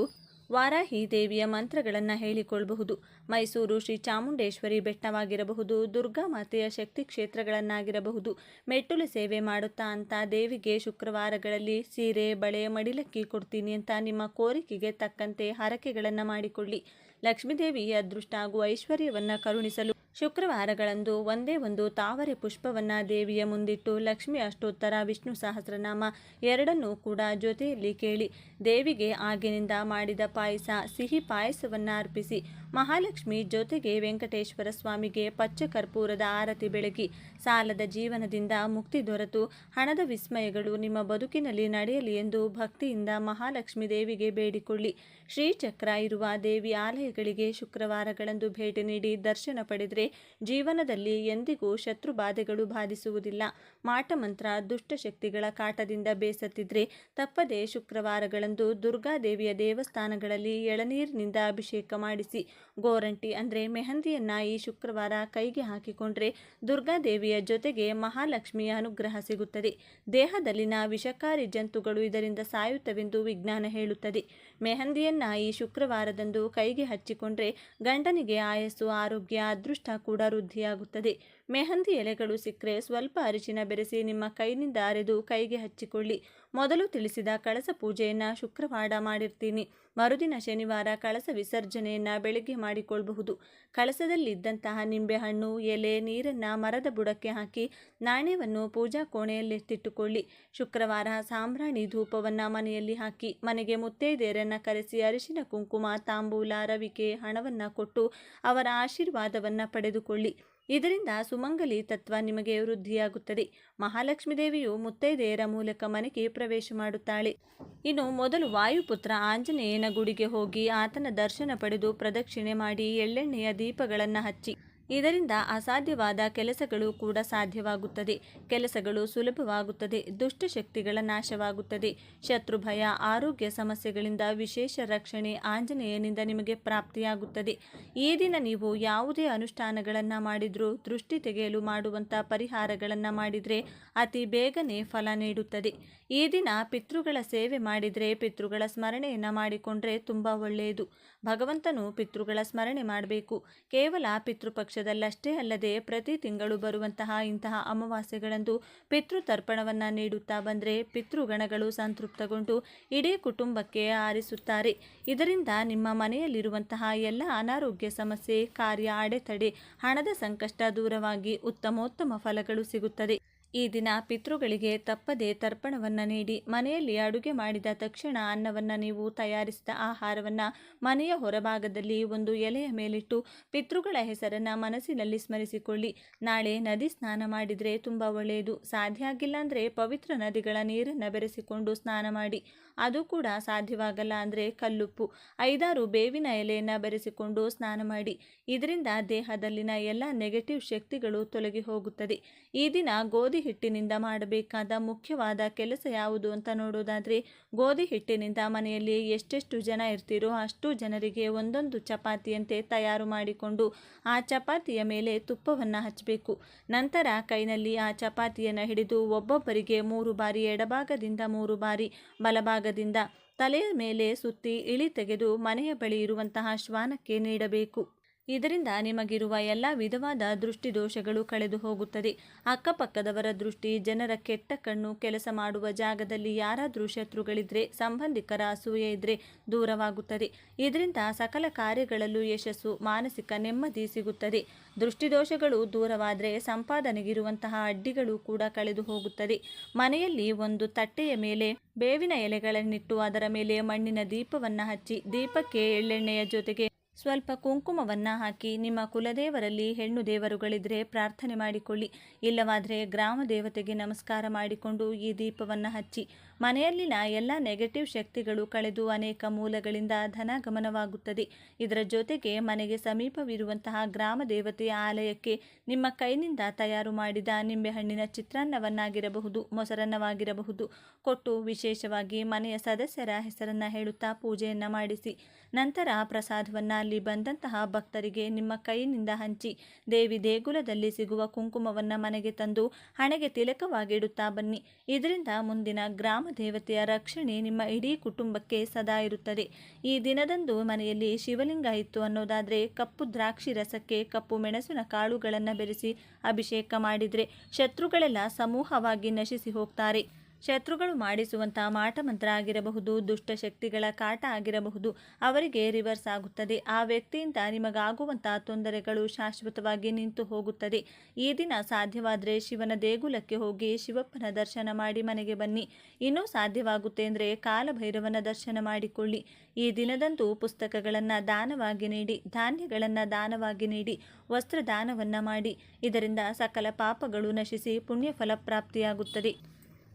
ವಾರಾಹಿ ದೇವಿಯ ಮಂತ್ರಗಳನ್ನು ಹೇಳಿಕೊಳ್ಳಬಹುದು. ಮೈಸೂರು ಶ್ರೀ ಚಾಮುಂಡೇಶ್ವರಿ ಬೆಟ್ಟವಾಗಿರಬಹುದು, ದುರ್ಗಾ ಮಾತೆಯ ಶಕ್ತಿ ಕ್ಷೇತ್ರಗಳನ್ನಾಗಿರಬಹುದು. ಮೆಟ್ಟಲು ಸೇವೆ ಮಾಡುತ್ತಾ ಅಂತ ದೇವಿಗೆ ಶುಕ್ರವಾರಗಳಲ್ಲಿ ಸೀರೆ, ಬಳೆ, ಮಡಿಲಕ್ಕಿ ಕೊಡ್ತೀನಿ ಅಂತ ನಿಮ್ಮ ಕೋರಿಕೆಗೆ ತಕ್ಕಂತೆ ಹರಕೆಗಳನ್ನು ಮಾಡಿಕೊಳ್ಳಿ. ಲಕ್ಷ್ಮೀದೇವಿಯ ಅದೃಷ್ಟ ಹಾಗೂ ಐಶ್ವರ್ಯವನ್ನು ಕರುಣಿಸಲು ಶುಕ್ರವಾರಗಳಂದು ಒಂದೇ ಒಂದು ತಾವರೆ ಪುಷ್ಪವನ್ನು ದೇವಿಯ ಮುಂದಿಟ್ಟು ಲಕ್ಷ್ಮಿ ಅಷ್ಟೋತ್ತರ, ವಿಷ್ಣು ಸಹಸ್ರನಾಮ ಎರಡನ್ನೂ ಕೂಡ ಜೊತೆಯಲ್ಲಿ ಕೇಳಿ. ದೇವಿಗೆ ಆಗಿನಿಂದ ಮಾಡಿದ ಪಾಯಸ, ಸಿಹಿ ಪಾಯಸವನ್ನು ಅರ್ಪಿಸಿ. ಮಹಾಲಕ್ಷ್ಮಿ ಜೊತೆಗೆ ವೆಂಕಟೇಶ್ವರ ಸ್ವಾಮಿಗೆ ಪಚ್ಚ ಕರ್ಪೂರದ ಆರತಿ ಬೆಳಗಿ ಸಾಲದ ಜೀವನದಿಂದ ಮುಕ್ತಿ ದೊರೆತು ಹಣದ ವಿಸ್ಮಯಗಳು ನಿಮ್ಮ ಬದುಕಿನಲ್ಲಿ ನಡೆಯಲಿ ಎಂದು ಭಕ್ತಿಯಿಂದ ಮಹಾಲಕ್ಷ್ಮಿ ದೇವಿಗೆ ಬೇಡಿಕೊಳ್ಳಿ. ಶ್ರೀಚಕ್ರ ಇರುವ ದೇವಿ ಆಲಯಗಳಿಗೆ ಶುಕ್ರವಾರಗಳಂದು ಭೇಟಿ ನೀಡಿ ದರ್ಶನ ಪಡೆದರೆ ಜೀವನದಲ್ಲಿ ಎಂದಿಗೂ ಶತ್ರು ಬಾಧೆಗಳು ಬಾಧಿಸುವುದಿಲ್ಲ. ಮಾಟಮಂತ್ರ, ದುಷ್ಟಶಕ್ತಿಗಳ ಕಾಟದಿಂದ ಬೇಸತ್ತಿದ್ರೆ ತಪ್ಪದೆ ಶುಕ್ರವಾರಗಳಂದು ದುರ್ಗಾದೇವಿಯ ದೇವಸ್ಥಾನಗಳಲ್ಲಿ ಎಳನೀರಿನಿಂದ ಅಭಿಷೇಕ ಮಾಡಿಸಿ ಗೋರಂಟಿ ಅಂದರೆ ಮೆಹಂದಿಯನ್ನು ಈ ಶುಕ್ರವಾರ ಕೈಗೆ ಹಾಕಿಕೊಂಡ್ರೆ ದುರ್ಗಾದೇವಿಯ ಜೊತೆಗೆ ಮಹಾಲಕ್ಷ್ಮಿಯ ಅನುಗ್ರಹ ಸಿಗುತ್ತದೆ. ದೇಹದಲ್ಲಿನ ವಿಷಕಾರಿ ಜಂತುಗಳು ಇದರಿಂದ ಸಾಯುತ್ತವೆಂದು ವಿಜ್ಞಾನ ಹೇಳುತ್ತದೆ. ಮೆಹಂದಿಯನ್ನು ಈ ಶುಕ್ರವಾರದಂದು ಕೈಗೆ ಹಚ್ಚಿಕೊಂಡ್ರೆ ಗಂಡನಿಗೆ ಆಯಸ್ಸು, ಆರೋಗ್ಯ, ಅದೃಷ್ಟ ಕೂಡ ವೃದ್ಧಿಯಾಗುತ್ತದೆ. ಮೆಹಂದಿ ಎಲೆಗಳು ಸಿಕ್ಕರೆ ಸ್ವಲ್ಪ ಅರಿಶಿನ ಬೆರೆಸಿ ನಿಮ್ಮ ಕೈನಿಂದ ಅರೆದು ಕೈಗೆ ಹಚ್ಚಿಕೊಳ್ಳಿ. ಮೊದಲು ತಿಳಿಸಿದ ಕಳಸ ಪೂಜೆಯನ್ನು ಶುಕ್ರವಾರ ಮಾಡಿರ್ತೀನಿ. ಮರುದಿನ ಶನಿವಾರ ಕಳಸ ವಿಸರ್ಜನೆಯನ್ನು ಬೆಳಗ್ಗೆ ಮಾಡಿಕೊಳ್ಳಬಹುದು. ಕಳಸದಲ್ಲಿದ್ದಂತಹ ನಿಂಬೆಹಣ್ಣು, ಎಲೆ, ನೀರನ್ನು ಮರದ ಬುಡಕ್ಕೆ ಹಾಕಿ ನಾಣ್ಯವನ್ನು ಪೂಜಾ ಕೋಣೆಯಲ್ಲಿಟ್ಟಿಟ್ಟುಕೊಳ್ಳಿ. ಶುಕ್ರವಾರ ಸಾಂಬ್ರಾಣಿ ಧೂಪವನ್ನು ಮನೆಯಲ್ಲಿ ಹಾಕಿ ಮನೆಗೆ ಮುತ್ತೈದೆಯರನ್ನು ಕರೆಸಿ ಅರಿಶಿನ, ಕುಂಕುಮ, ತಾಂಬೂಲ, ರವಿಕೆ, ಹಣವನ್ನು ಕೊಟ್ಟು ಅವರ ಆಶೀರ್ವಾದವನ್ನು ಪಡೆದುಕೊಳ್ಳಿ. ಇದರಿಂದ ಸುಮಂಗಲಿ ತತ್ವ ನಿಮಗೆ ವೃದ್ಧಿಯಾಗುತ್ತದೆ. ಮಹಾಲಕ್ಷ್ಮೀ ದೇವಿಯು ಮುತ್ತೈದೆಯರ ಮೂಲಕ ಮನೆಗೆ ಪ್ರವೇಶ ಮಾಡುತ್ತಾಳೆ. ಇನ್ನು ಮೊದಲು ವಾಯುಪುತ್ರ ಆಂಜನೇಯನ ಗುಡಿಗೆ ಹೋಗಿ ಆತನ ದರ್ಶನ ಪಡೆದು ಪ್ರದಕ್ಷಿಣೆ ಮಾಡಿ ಎಳ್ಳೆಣ್ಣೆಯ ದೀಪಗಳನ್ನು ಹಚ್ಚಿ. ಇದರಿಂದ ಅಸಾಧ್ಯವಾದ ಕೆಲಸಗಳು ಕೂಡ ಸಾಧ್ಯವಾಗುತ್ತದೆ. ಕೆಲಸಗಳು ಸುಲಭವಾಗುತ್ತದೆ. ದುಷ್ಟಶಕ್ತಿಗಳ ನಾಶವಾಗುತ್ತದೆ. ಶತ್ರು ಭಯ, ಆರೋಗ್ಯ ಸಮಸ್ಯೆಗಳಿಂದ ವಿಶೇಷ ರಕ್ಷಣೆ ಆಂಜನೇಯನಿಂದ ನಿಮಗೆ ಪ್ರಾಪ್ತಿಯಾಗುತ್ತದೆ. ಈ ದಿನ ನೀವು ಯಾವುದೇ ಅನುಷ್ಠಾನಗಳನ್ನು ಮಾಡಿದರೂ ದೃಷ್ಟಿ ತೆಗೆಯಲು ಮಾಡುವಂಥ ಪರಿಹಾರಗಳನ್ನು ಮಾಡಿದರೆ ಅತಿ ಬೇಗನೆ ಫಲ ನೀಡುತ್ತದೆ. ಈ ದಿನ ಪಿತೃಗಳ ಸೇವೆ ಮಾಡಿದರೆ, ಪಿತೃಗಳ ಸ್ಮರಣೆಯನ್ನು ಮಾಡಿಕೊಂಡ್ರೆ ತುಂಬ ಒಳ್ಳೆಯದು. ಭಗವಂತನು ಪಿತೃಗಳ ಸ್ಮರಣೆ ಮಾಡಬೇಕು. ಕೇವಲ ಪಿತೃಪಕ್ಷದಲ್ಲಷ್ಟೇ ಅಲ್ಲದೆ ಪ್ರತಿ ತಿಂಗಳು ಬರುವಂತಹ ಇಂತಹ ಅಮಾವಾಸ್ಯೆಗಳಂದು ಪಿತೃತರ್ಪಣವನ್ನು ನೀಡುತ್ತಾ ಬಂದರೆ ಪಿತೃಗಣಗಳು ಸಂತೃಪ್ತಗೊಂಡು ಇಡೀ ಕುಟುಂಬಕ್ಕೆ ಆರಿಸುತ್ತಾರೆ. ಇದರಿಂದ ನಿಮ್ಮ ಮನೆಯಲ್ಲಿರುವಂತಹ ಎಲ್ಲ ಅನಾರೋಗ್ಯ ಸಮಸ್ಯೆ, ಕಾರ್ಯ ಅಡೆತಡೆ, ಹಣದ ಸಂಕಷ್ಟ ದೂರವಾಗಿ ಉತ್ತಮೋತ್ತಮ ಫಲಗಳು ಸಿಗುತ್ತದೆ. ಈ ದಿನ ಪಿತೃಗಳಿಗೆ ತಪ್ಪದೆ ತರ್ಪಣವನ್ನು ನೀಡಿ ಮನೆಯಲ್ಲಿ ಅಡುಗೆ ಮಾಡಿದ ತಕ್ಷಣ ಅನ್ನವನ್ನು ನೀವು ತಯಾರಿಸಿದ ಆಹಾರವನ್ನು ಮನೆಯ ಹೊರಭಾಗದಲ್ಲಿ ಒಂದು ಎಲೆಯ ಮೇಲಿಟ್ಟು ಪಿತೃಗಳ ಹೆಸರನ್ನು ಮನಸ್ಸಿನಲ್ಲಿ ಸ್ಮರಿಸಿಕೊಳ್ಳಿ. ನಾಳೆ ನದಿ ಸ್ನಾನ ಮಾಡಿದರೆ ತುಂಬ ಒಳ್ಳೆಯದು. ಸಾಧ್ಯ ಆಗಿಲ್ಲ ಅಂದರೆ ಪವಿತ್ರ ನದಿಗಳ ನೀರನ್ನು ಬೆರೆಸಿಕೊಂಡು ಸ್ನಾನ ಮಾಡಿ. ಅದು ಕೂಡ ಸಾಧ್ಯವಾಗಲ್ಲ ಅಂದರೆ ಕಲ್ಲುಪ್ಪು, 5-6 ಬೇವಿನ ಎಲೆಯನ್ನು ಬೆರೆಸಿಕೊಂಡು ಸ್ನಾನ ಮಾಡಿ. ಇದರಿಂದ ದೇಹದಲ್ಲಿನ ಎಲ್ಲ ನೆಗೆಟಿವ್ ಶಕ್ತಿಗಳು ತೊಲಗಿ ಹೋಗುತ್ತದೆ. ಈ ದಿನ ಗೋಧಿ ಹಿಟ್ಟಿನಿಂದ ಮಾಡಬೇಕಾದ ಮುಖ್ಯವಾದ ಕೆಲಸ ಯಾವುದು ಅಂತ ನೋಡೋದಾದರೆ, ಗೋಧಿ ಹಿಟ್ಟಿನಿಂದ ಮನೆಯಲ್ಲಿ ಎಷ್ಟೆಷ್ಟು ಜನ ಇರ್ತೀರೋ ಅಷ್ಟು ಜನರಿಗೆ ಒಂದೊಂದು ಚಪಾತಿಯಂತೆ ತಯಾರು ಮಾಡಿಕೊಂಡು ಆ ಚಪಾತಿಯ ಮೇಲೆ ತುಪ್ಪವನ್ನು ಹಚ್ಚಬೇಕು. ನಂತರ ಕೈನಲ್ಲಿ ಆ ಚಪಾತಿಯನ್ನು ಹಿಡಿದು ಒಬ್ಬೊಬ್ಬರಿಗೆ 3 ಬಾರಿ ಎಡಭಾಗದಿಂದ 3 ಬಾರಿ ಬಲಭಾಗದಿಂದ ತಲೆಯ ಮೇಲೆ ಸುತ್ತಿ ಇಳಿ ತೆಗೆದು ಮನೆಯ ಬಳಿ ಇರುವಂತಹ ಶ್ವಾನಕ್ಕೆ ನೀಡಬೇಕು. ಇದರಿಂದ ನಿಮಗಿರುವ ಎಲ್ಲ ವಿಧವಾದ ದೃಷ್ಟಿ ದೋಷಗಳು ಕಳೆದು ಹೋಗುತ್ತದೆ. ಅಕ್ಕಪಕ್ಕದವರ ದೃಷ್ಟಿ, ಜನರ ಕೆಟ್ಟ ಕಣ್ಣು, ಕೆಲಸ ಮಾಡುವ ಜಾಗದಲ್ಲಿ ಯಾರಾದರೂ ಶತ್ರುಗಳಿದ್ರೆ, ಸಂಬಂಧಿಕರ ಅಸೂಯೆ ಇದ್ದರೆ ದೂರವಾಗುತ್ತದೆ. ಇದರಿಂದ ಸಕಲ ಕಾರ್ಯಗಳಲ್ಲೂ ಯಶಸ್ಸು, ಮಾನಸಿಕ ನೆಮ್ಮದಿ ಸಿಗುತ್ತದೆ. ದೃಷ್ಟಿದೋಷಗಳು ದೂರವಾದರೆ ಸಂಪಾದನೆಗಿರುವಂತಹ ಅಡ್ಡಿಗಳು ಕೂಡ ಕಳೆದು ಹೋಗುತ್ತದೆ. ಮನೆಯಲ್ಲಿ ಒಂದು ತಟ್ಟೆಯ ಮೇಲೆ ಬೇವಿನ ಎಲೆಗಳನ್ನಿಟ್ಟು ಅದರ ಮೇಲೆ ಮಣ್ಣಿನ ದೀಪವನ್ನು ಹಚ್ಚಿ ದೀಪಕ್ಕೆ ಎಳ್ಳೆಣ್ಣೆಯ ಜೊತೆಗೆ ಸ್ವಲ್ಪ ಕುಂಕುಮವನ್ನು ಹಾಕಿ ನಿಮ್ಮ ಕುಲದೇವರಲ್ಲಿ ಹೆಣ್ಣು ದೇವರುಗಳಿದ್ರೆ ಪ್ರಾರ್ಥನೆ ಮಾಡಿಕೊಳ್ಳಿ. ಇಲ್ಲವಾದರೆ ಗ್ರಾಮ ದೇವತೆಗೆ ನಮಸ್ಕಾರ ಮಾಡಿಕೊಂಡು ಈ ದೀಪವನ್ನು ಹಚ್ಚಿ. ಮನೆಯಲ್ಲಿನ ಎಲ್ಲ ನೆಗೆಟಿವ್ ಶಕ್ತಿಗಳು ಕಳೆದು ಅನೇಕ ಮೂಲಗಳಿಂದ ಧನಗಮನವಾಗುತ್ತದೆ. ಇದರ ಜೊತೆಗೆ ಮನೆಗೆ ಸಮೀಪವಿರುವಂತಹ ಗ್ರಾಮ ದೇವತೆಯ ಆಲಯಕ್ಕೆ ನಿಮ್ಮ ಕೈನಿಂದ ತಯಾರು ಮಾಡಿದ ನಿಂಬೆಹಣ್ಣಿನ ಚಿತ್ರಾನ್ನವನ್ನಾಗಿರಬಹುದು, ಮೊಸರನ್ನವಾಗಿರಬಹುದು ಕೊಟ್ಟು ವಿಶೇಷವಾಗಿ ಮನೆಯ ಸದಸ್ಯರ ಹೆಸರನ್ನು ಹೇಳುತ್ತಾ ಪೂಜೆಯನ್ನು ಮಾಡಿಸಿ. ನಂತರ ಪ್ರಸಾದವನ್ನು ಅಲ್ಲಿ ಬಂದಂತಹ ಭಕ್ತರಿಗೆ ನಿಮ್ಮ ಕೈನಿಂದ ಹಂಚಿ ದೇವಿ ದೇಗುಲದಲ್ಲಿ ಸಿಗುವ ಕುಂಕುಮವನ್ನು ಮನೆಗೆ ತಂದು ಹಣೆಗೆ ತಿಲಕವಾಗಿಡುತ್ತಾ ಬನ್ನಿ. ಇದರಿಂದ ಮುಂದಿನ ಗ್ರಾಮ ದೇವತೆಯ ರಕ್ಷಣೆ ನಿಮ್ಮ ಇಡೀ ಕುಟುಂಬಕ್ಕೆ ಸದಾ ಇರುತ್ತದೆ. ಈ ದಿನದಂದು ಮನೆಯಲ್ಲಿ ಶಿವಲಿಂಗ ಇತ್ತು ಅನ್ನೋದಾದರೆ ಕಪ್ಪು ದ್ರಾಕ್ಷಿ ರಸಕ್ಕೆ ಕಪ್ಪು ಮೆಣಸಿನ ಕಾಳುಗಳನ್ನು ಬೆರೆಸಿ ಅಭಿಷೇಕ ಮಾಡಿದರೆ ಶತ್ರುಗಳೆಲ್ಲ ಸಮೂಹವಾಗಿ ನಶಿಸಿ ಹೋಗ್ತಾರೆ. ಶತ್ರುಗಳು ಮಾಡಿಸುವಂಥ ಮಾಟಮಂತ್ರ ಆಗಿರಬಹುದು, ದುಷ್ಟಶಕ್ತಿಗಳ ಕಾಟ ಆಗಿರಬಹುದು, ಅವರಿಗೆ ರಿವರ್ಸ್ ಆಗುತ್ತದೆ. ಆ ವ್ಯಕ್ತಿಯಿಂದ ನಿಮಗಾಗುವಂಥ ತೊಂದರೆಗಳು ಶಾಶ್ವತವಾಗಿ ನಿಂತು ಹೋಗುತ್ತದೆ. ಈ ದಿನ ಸಾಧ್ಯವಾದರೆ ಶಿವನ ದೇಗುಲಕ್ಕೆ ಹೋಗಿ ಶಿವಪ್ಪನ ದರ್ಶನ ಮಾಡಿ ಮನೆಗೆ ಬನ್ನಿ. ಇನ್ನೂ ಸಾಧ್ಯವಾಗುತ್ತೆ ಅಂದರೆ ಕಾಲಭೈರವನ ದರ್ಶನ ಮಾಡಿಕೊಳ್ಳಿ. ಈ ದಿನದಂದು ಪುಸ್ತಕಗಳನ್ನು ದಾನವಾಗಿ ನೀಡಿ, ಧಾನ್ಯಗಳನ್ನು ದಾನವಾಗಿ ನೀಡಿ, ವಸ್ತ್ರ ದಾನವನ್ನು ಮಾಡಿ. ಇದರಿಂದ ಸಕಲ ಪಾಪಗಳು ನಶಿಸಿ ಪುಣ್ಯಫಲ ಪ್ರಾಪ್ತಿಯಾಗುತ್ತದೆ.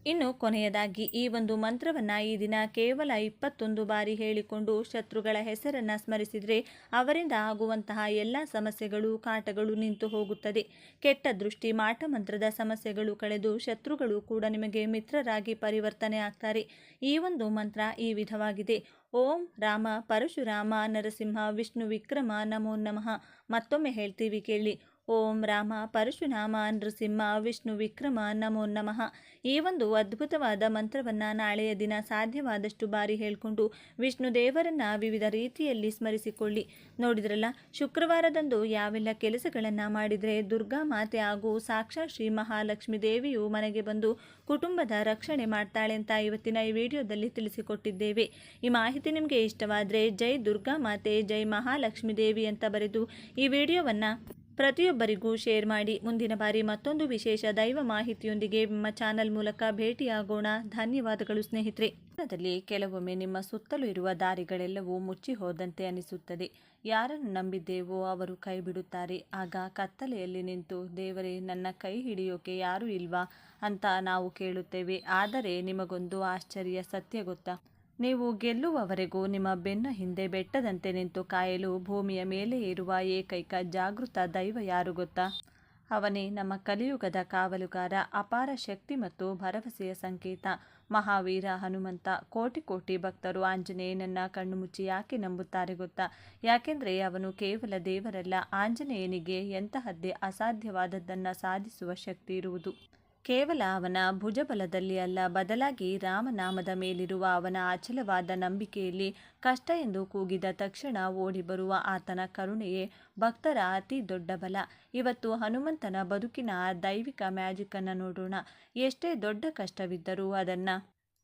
ಇನ್ನು ಕೊನೆಯದಾಗಿ ಈ ಒಂದು ಮಂತ್ರವನ್ನು ಈ ದಿನ ಕೇವಲ 21 ಬಾರಿ ಹೇಳಿಕೊಂಡು ಶತ್ರುಗಳ ಹೆಸರನ್ನು ಸ್ಮರಿಸಿದರೆ ಅವರಿಂದ ಆಗುವಂತಹ ಎಲ್ಲ ಸಮಸ್ಯೆಗಳು ಕಾಟಗಳು ನಿಂತು ಹೋಗುತ್ತದೆ. ಕೆಟ್ಟ ದೃಷ್ಟಿ ಮಾಟ ಮಂತ್ರದ ಸಮಸ್ಯೆಗಳು ಕಳೆದು ಶತ್ರುಗಳು ಕೂಡ ನಿಮಗೆ ಮಿತ್ರರಾಗಿ ಪರಿವರ್ತನೆ ಆಗ್ತಾರೆ. ಈ ಒಂದು ಮಂತ್ರ ಈ ವಿಧವಾಗಿದೆ: ಓಂ ರಾಮ ಪರಶುರಾಮ ನರಸಿಂಹ ವಿಷ್ಣು ವಿಕ್ರಮ ನಮೋ ನಮಃ. ಮತ್ತೊಮ್ಮೆ ಹೇಳ್ತೀವಿ ಕೇಳಿ: ಓಂ ರಾಮ ಪರಶುರಾಮ ನೃಸಿಂಹ ವಿಷ್ಣು ವಿಕ್ರಮ ನಮೋ ನಮಃ. ಈ ಒಂದು ಅದ್ಭುತವಾದ ಮಂತ್ರವನ್ನು ನಾಳೆಯ ದಿನ ಸಾಧ್ಯವಾದಷ್ಟು ಬಾರಿ ಹೇಳಿಕೊಂಡು ವಿಷ್ಣು ದೇವರನ್ನು ವಿವಿಧ ರೀತಿಯಲ್ಲಿ ಸ್ಮರಿಸಿಕೊಳ್ಳಿ. ನೋಡಿದ್ರಲ್ಲ, ಶುಕ್ರವಾರದಂದು ಯಾವೆಲ್ಲ ಕೆಲಸಗಳನ್ನು ಮಾಡಿದರೆ ದುರ್ಗಾ ಮಾತೆ ಹಾಗೂ ಸಾಕ್ಷಾತ್ ಶ್ರೀ ಮಹಾಲಕ್ಷ್ಮಿ ದೇವಿಯು ಮನೆಗೆ ಬಂದು ಕುಟುಂಬದ ರಕ್ಷಣೆ ಮಾಡ್ತಾಳೆ ಅಂತ ಇವತ್ತಿನ ಈ ವಿಡಿಯೋದಲ್ಲಿ ತಿಳಿಸಿಕೊಟ್ಟಿದ್ದೇವೆ. ಈ ಮಾಹಿತಿ ನಿಮಗೆ ಇಷ್ಟವಾದರೆ ಜೈ ದುರ್ಗಾ ಮಾತೆ ಜೈ ಮಹಾಲಕ್ಷ್ಮಿ ದೇವಿ ಅಂತ ಬರೆದು ಈ ವಿಡಿಯೋವನ್ನು ಪ್ರತಿಯೊಬ್ಬರಿಗೂ ಶೇರ್ ಮಾಡಿ. ಮುಂದಿನ ಬಾರಿ ಮತ್ತೊಂದು ವಿಶೇಷ ದೈವ ಮಾಹಿತಿಯೊಂದಿಗೆ ನಿಮ್ಮ ಚಾನಲ್ ಮೂಲಕ ಭೇಟಿಯಾಗೋಣ. ಧನ್ಯವಾದಗಳು ಸ್ನೇಹಿತರೆ. ಜೀವನದಲ್ಲಿ ಕೆಲವೊಮ್ಮೆ ನಿಮ್ಮ ಸುತ್ತಲೂ ಇರುವ ದಾರಿಗಳೆಲ್ಲವೂ ಮುಚ್ಚಿ ಹೋದಂತೆ ಅನಿಸುತ್ತದೆ. ಯಾರನ್ನು ನಂಬಿದ್ದೇವೋ ಅವರು ಕೈ ಬಿಡುತ್ತಾರೆ. ಆಗ ಕತ್ತಲೆಯಲ್ಲಿ ನಿಂತು ದೇವರೇ, ನನ್ನ ಕೈ ಹಿಡಿಯೋಕೆ ಯಾರೂ ಇಲ್ವಾ ಅಂತ ನಾವು ಕೇಳುತ್ತೇವೆ. ಆದರೆ ನಿಮಗೊಂದು ಆಶ್ಚರ್ಯ ಸತ್ಯ ಗೊತ್ತಾ? ನೀವು ಗೆಲ್ಲುವವರೆಗೂ ನಿಮ್ಮ ಬೆನ್ನ ಹಿಂದೆ ಬೆಟ್ಟದಂತೆ ನಿಂತು ಕಾಯಲು ಭೂಮಿಯ ಮೇಲೆ ಇರುವ ಏಕೈಕ ಜಾಗೃತ ದೈವ ಯಾರು ಗೊತ್ತಾ? ಅವನೇ ನಮ್ಮ ಕಲಿಯುಗದ ಕಾವಲುಗಾರ, ಅಪಾರ ಶಕ್ತಿ ಮತ್ತು ಭರವಸೆಯ ಸಂಕೇತ, ಮಹಾವೀರ ಹನುಮಂತ. ಕೋಟಿ ಕೋಟಿ ಭಕ್ತರು ಆಂಜನೇಯನನ್ನ ಕಣ್ಣು ಮುಚ್ಚಿ ಯಾಕೆ ನಂಬುತ್ತಾರೆ ಗೊತ್ತಾ? ಯಾಕೆಂದರೆ ಅವನು ಕೇವಲ ದೇವರಲ್ಲ, ಆಂಜನೇಯನಿಗೆ ಎಂತಹದ್ದೇ ಅಸಾಧ್ಯವಾದದ್ದನ್ನು ಸಾಧಿಸುವ ಶಕ್ತಿ ಇರುವುದು. ಕೇವಲ ಅವನ ಭುಜಬಲದಲ್ಲಿ ಅಲ್ಲ, ಬದಲಾಗಿ ರಾಮನಾಮದ ಮೇಲಿರುವ ಅವನ ಅಚಲವಾದ ನಂಬಿಕೆಯಲ್ಲಿ. ಕಷ್ಟ ಎಂದು ಕೂಗಿದ ತಕ್ಷಣ ಓಡಿ ಬರುವ ಆತನ ಕರುಣೆಯೇ ಭಕ್ತರ ಅತಿ ದೊಡ್ಡ ಬಲ. ಇವತ್ತು ಹನುಮಂತನ ಬದುಕಿನ ದೈವಿಕ ಮ್ಯಾಜಿಕ್ಕನ್ನು ನೋಡೋಣ. ಎಷ್ಟೇ ದೊಡ್ಡ ಕಷ್ಟವಿದ್ದರೂ ಅದನ್ನು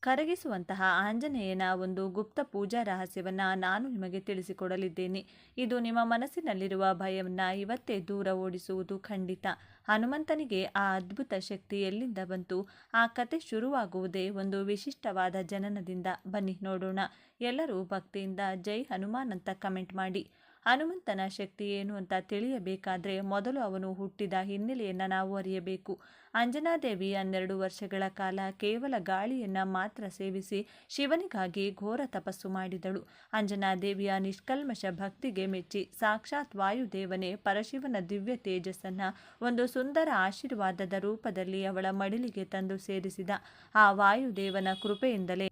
ಕರಗಿಸುವಂತಹ ಆಂಜನೇಯನ ಒಂದು ಗುಪ್ತ ಪೂಜಾ ರಹಸ್ಯವನ್ನು ನಾನು ನಿಮಗೆ ತಿಳಿಸಿಕೊಡಲಿದ್ದೇನೆ. ಇದು ನಿಮ್ಮ ಮನಸ್ಸಿನಲ್ಲಿರುವ ಭಯವನ್ನು ಇವತ್ತೇ ದೂರ ಓಡಿಸುವುದು ಖಂಡಿತ. ಹನುಮಂತನಿಗೆ ಆ ಅದ್ಭುತ ಶಕ್ತಿ ಎಲ್ಲಿಂದ ಬಂತು? ಆ ಕತೆ ಶುರುವಾಗುವುದೇ ಒಂದು ವಿಶಿಷ್ಟವಾದ ಜನನದಿಂದ. ಬನ್ನಿ ನೋಡೋಣ. ಎಲ್ಲರೂ ಭಕ್ತಿಯಿಂದ ಜೈ ಹನುಮಾನ್ ಅಂತ ಕಮೆಂಟ್ ಮಾಡಿ. ಹನುಮಂತನ ಶಕ್ತಿ ಏನು ಅಂತ ತಿಳಿಯಬೇಕಾದ್ರೆ ಮೊದಲು ಅವನು ಹುಟ್ಟಿದ ಹಿನ್ನೆಲೆಯನ್ನು ನಾವು ಅರಿಯಬೇಕು. ಅಂಜನಾದೇವಿ 12 ವರ್ಷಗಳ ಕಾಲ ಕೇವಲ ಗಾಳಿಯನ್ನು ಮಾತ್ರ ಸೇವಿಸಿ ಶಿವನಿಗಾಗಿ ಘೋರ ತಪಸ್ಸು ಮಾಡಿದಳು. ಅಂಜನಾದೇವಿಯ ನಿಷ್ಕಲ್ಮಶ ಭಕ್ತಿಗೆ ಮೆಚ್ಚಿ ಸಾಕ್ಷಾತ್ ವಾಯುದೇವನೇ ಪರಶಿವನ ದಿವ್ಯ ತೇಜಸ್ಸನ್ನು ಒಂದು ಸುಂದರ ಆಶೀರ್ವಾದದ ರೂಪದಲ್ಲಿ ಅವಳ ಮಡಿಲಿಗೆ ತಂದು ಸೇರಿಸಿದ. ಆ ವಾಯುದೇವನ ಕೃಪೆಯಿಂದಲೇ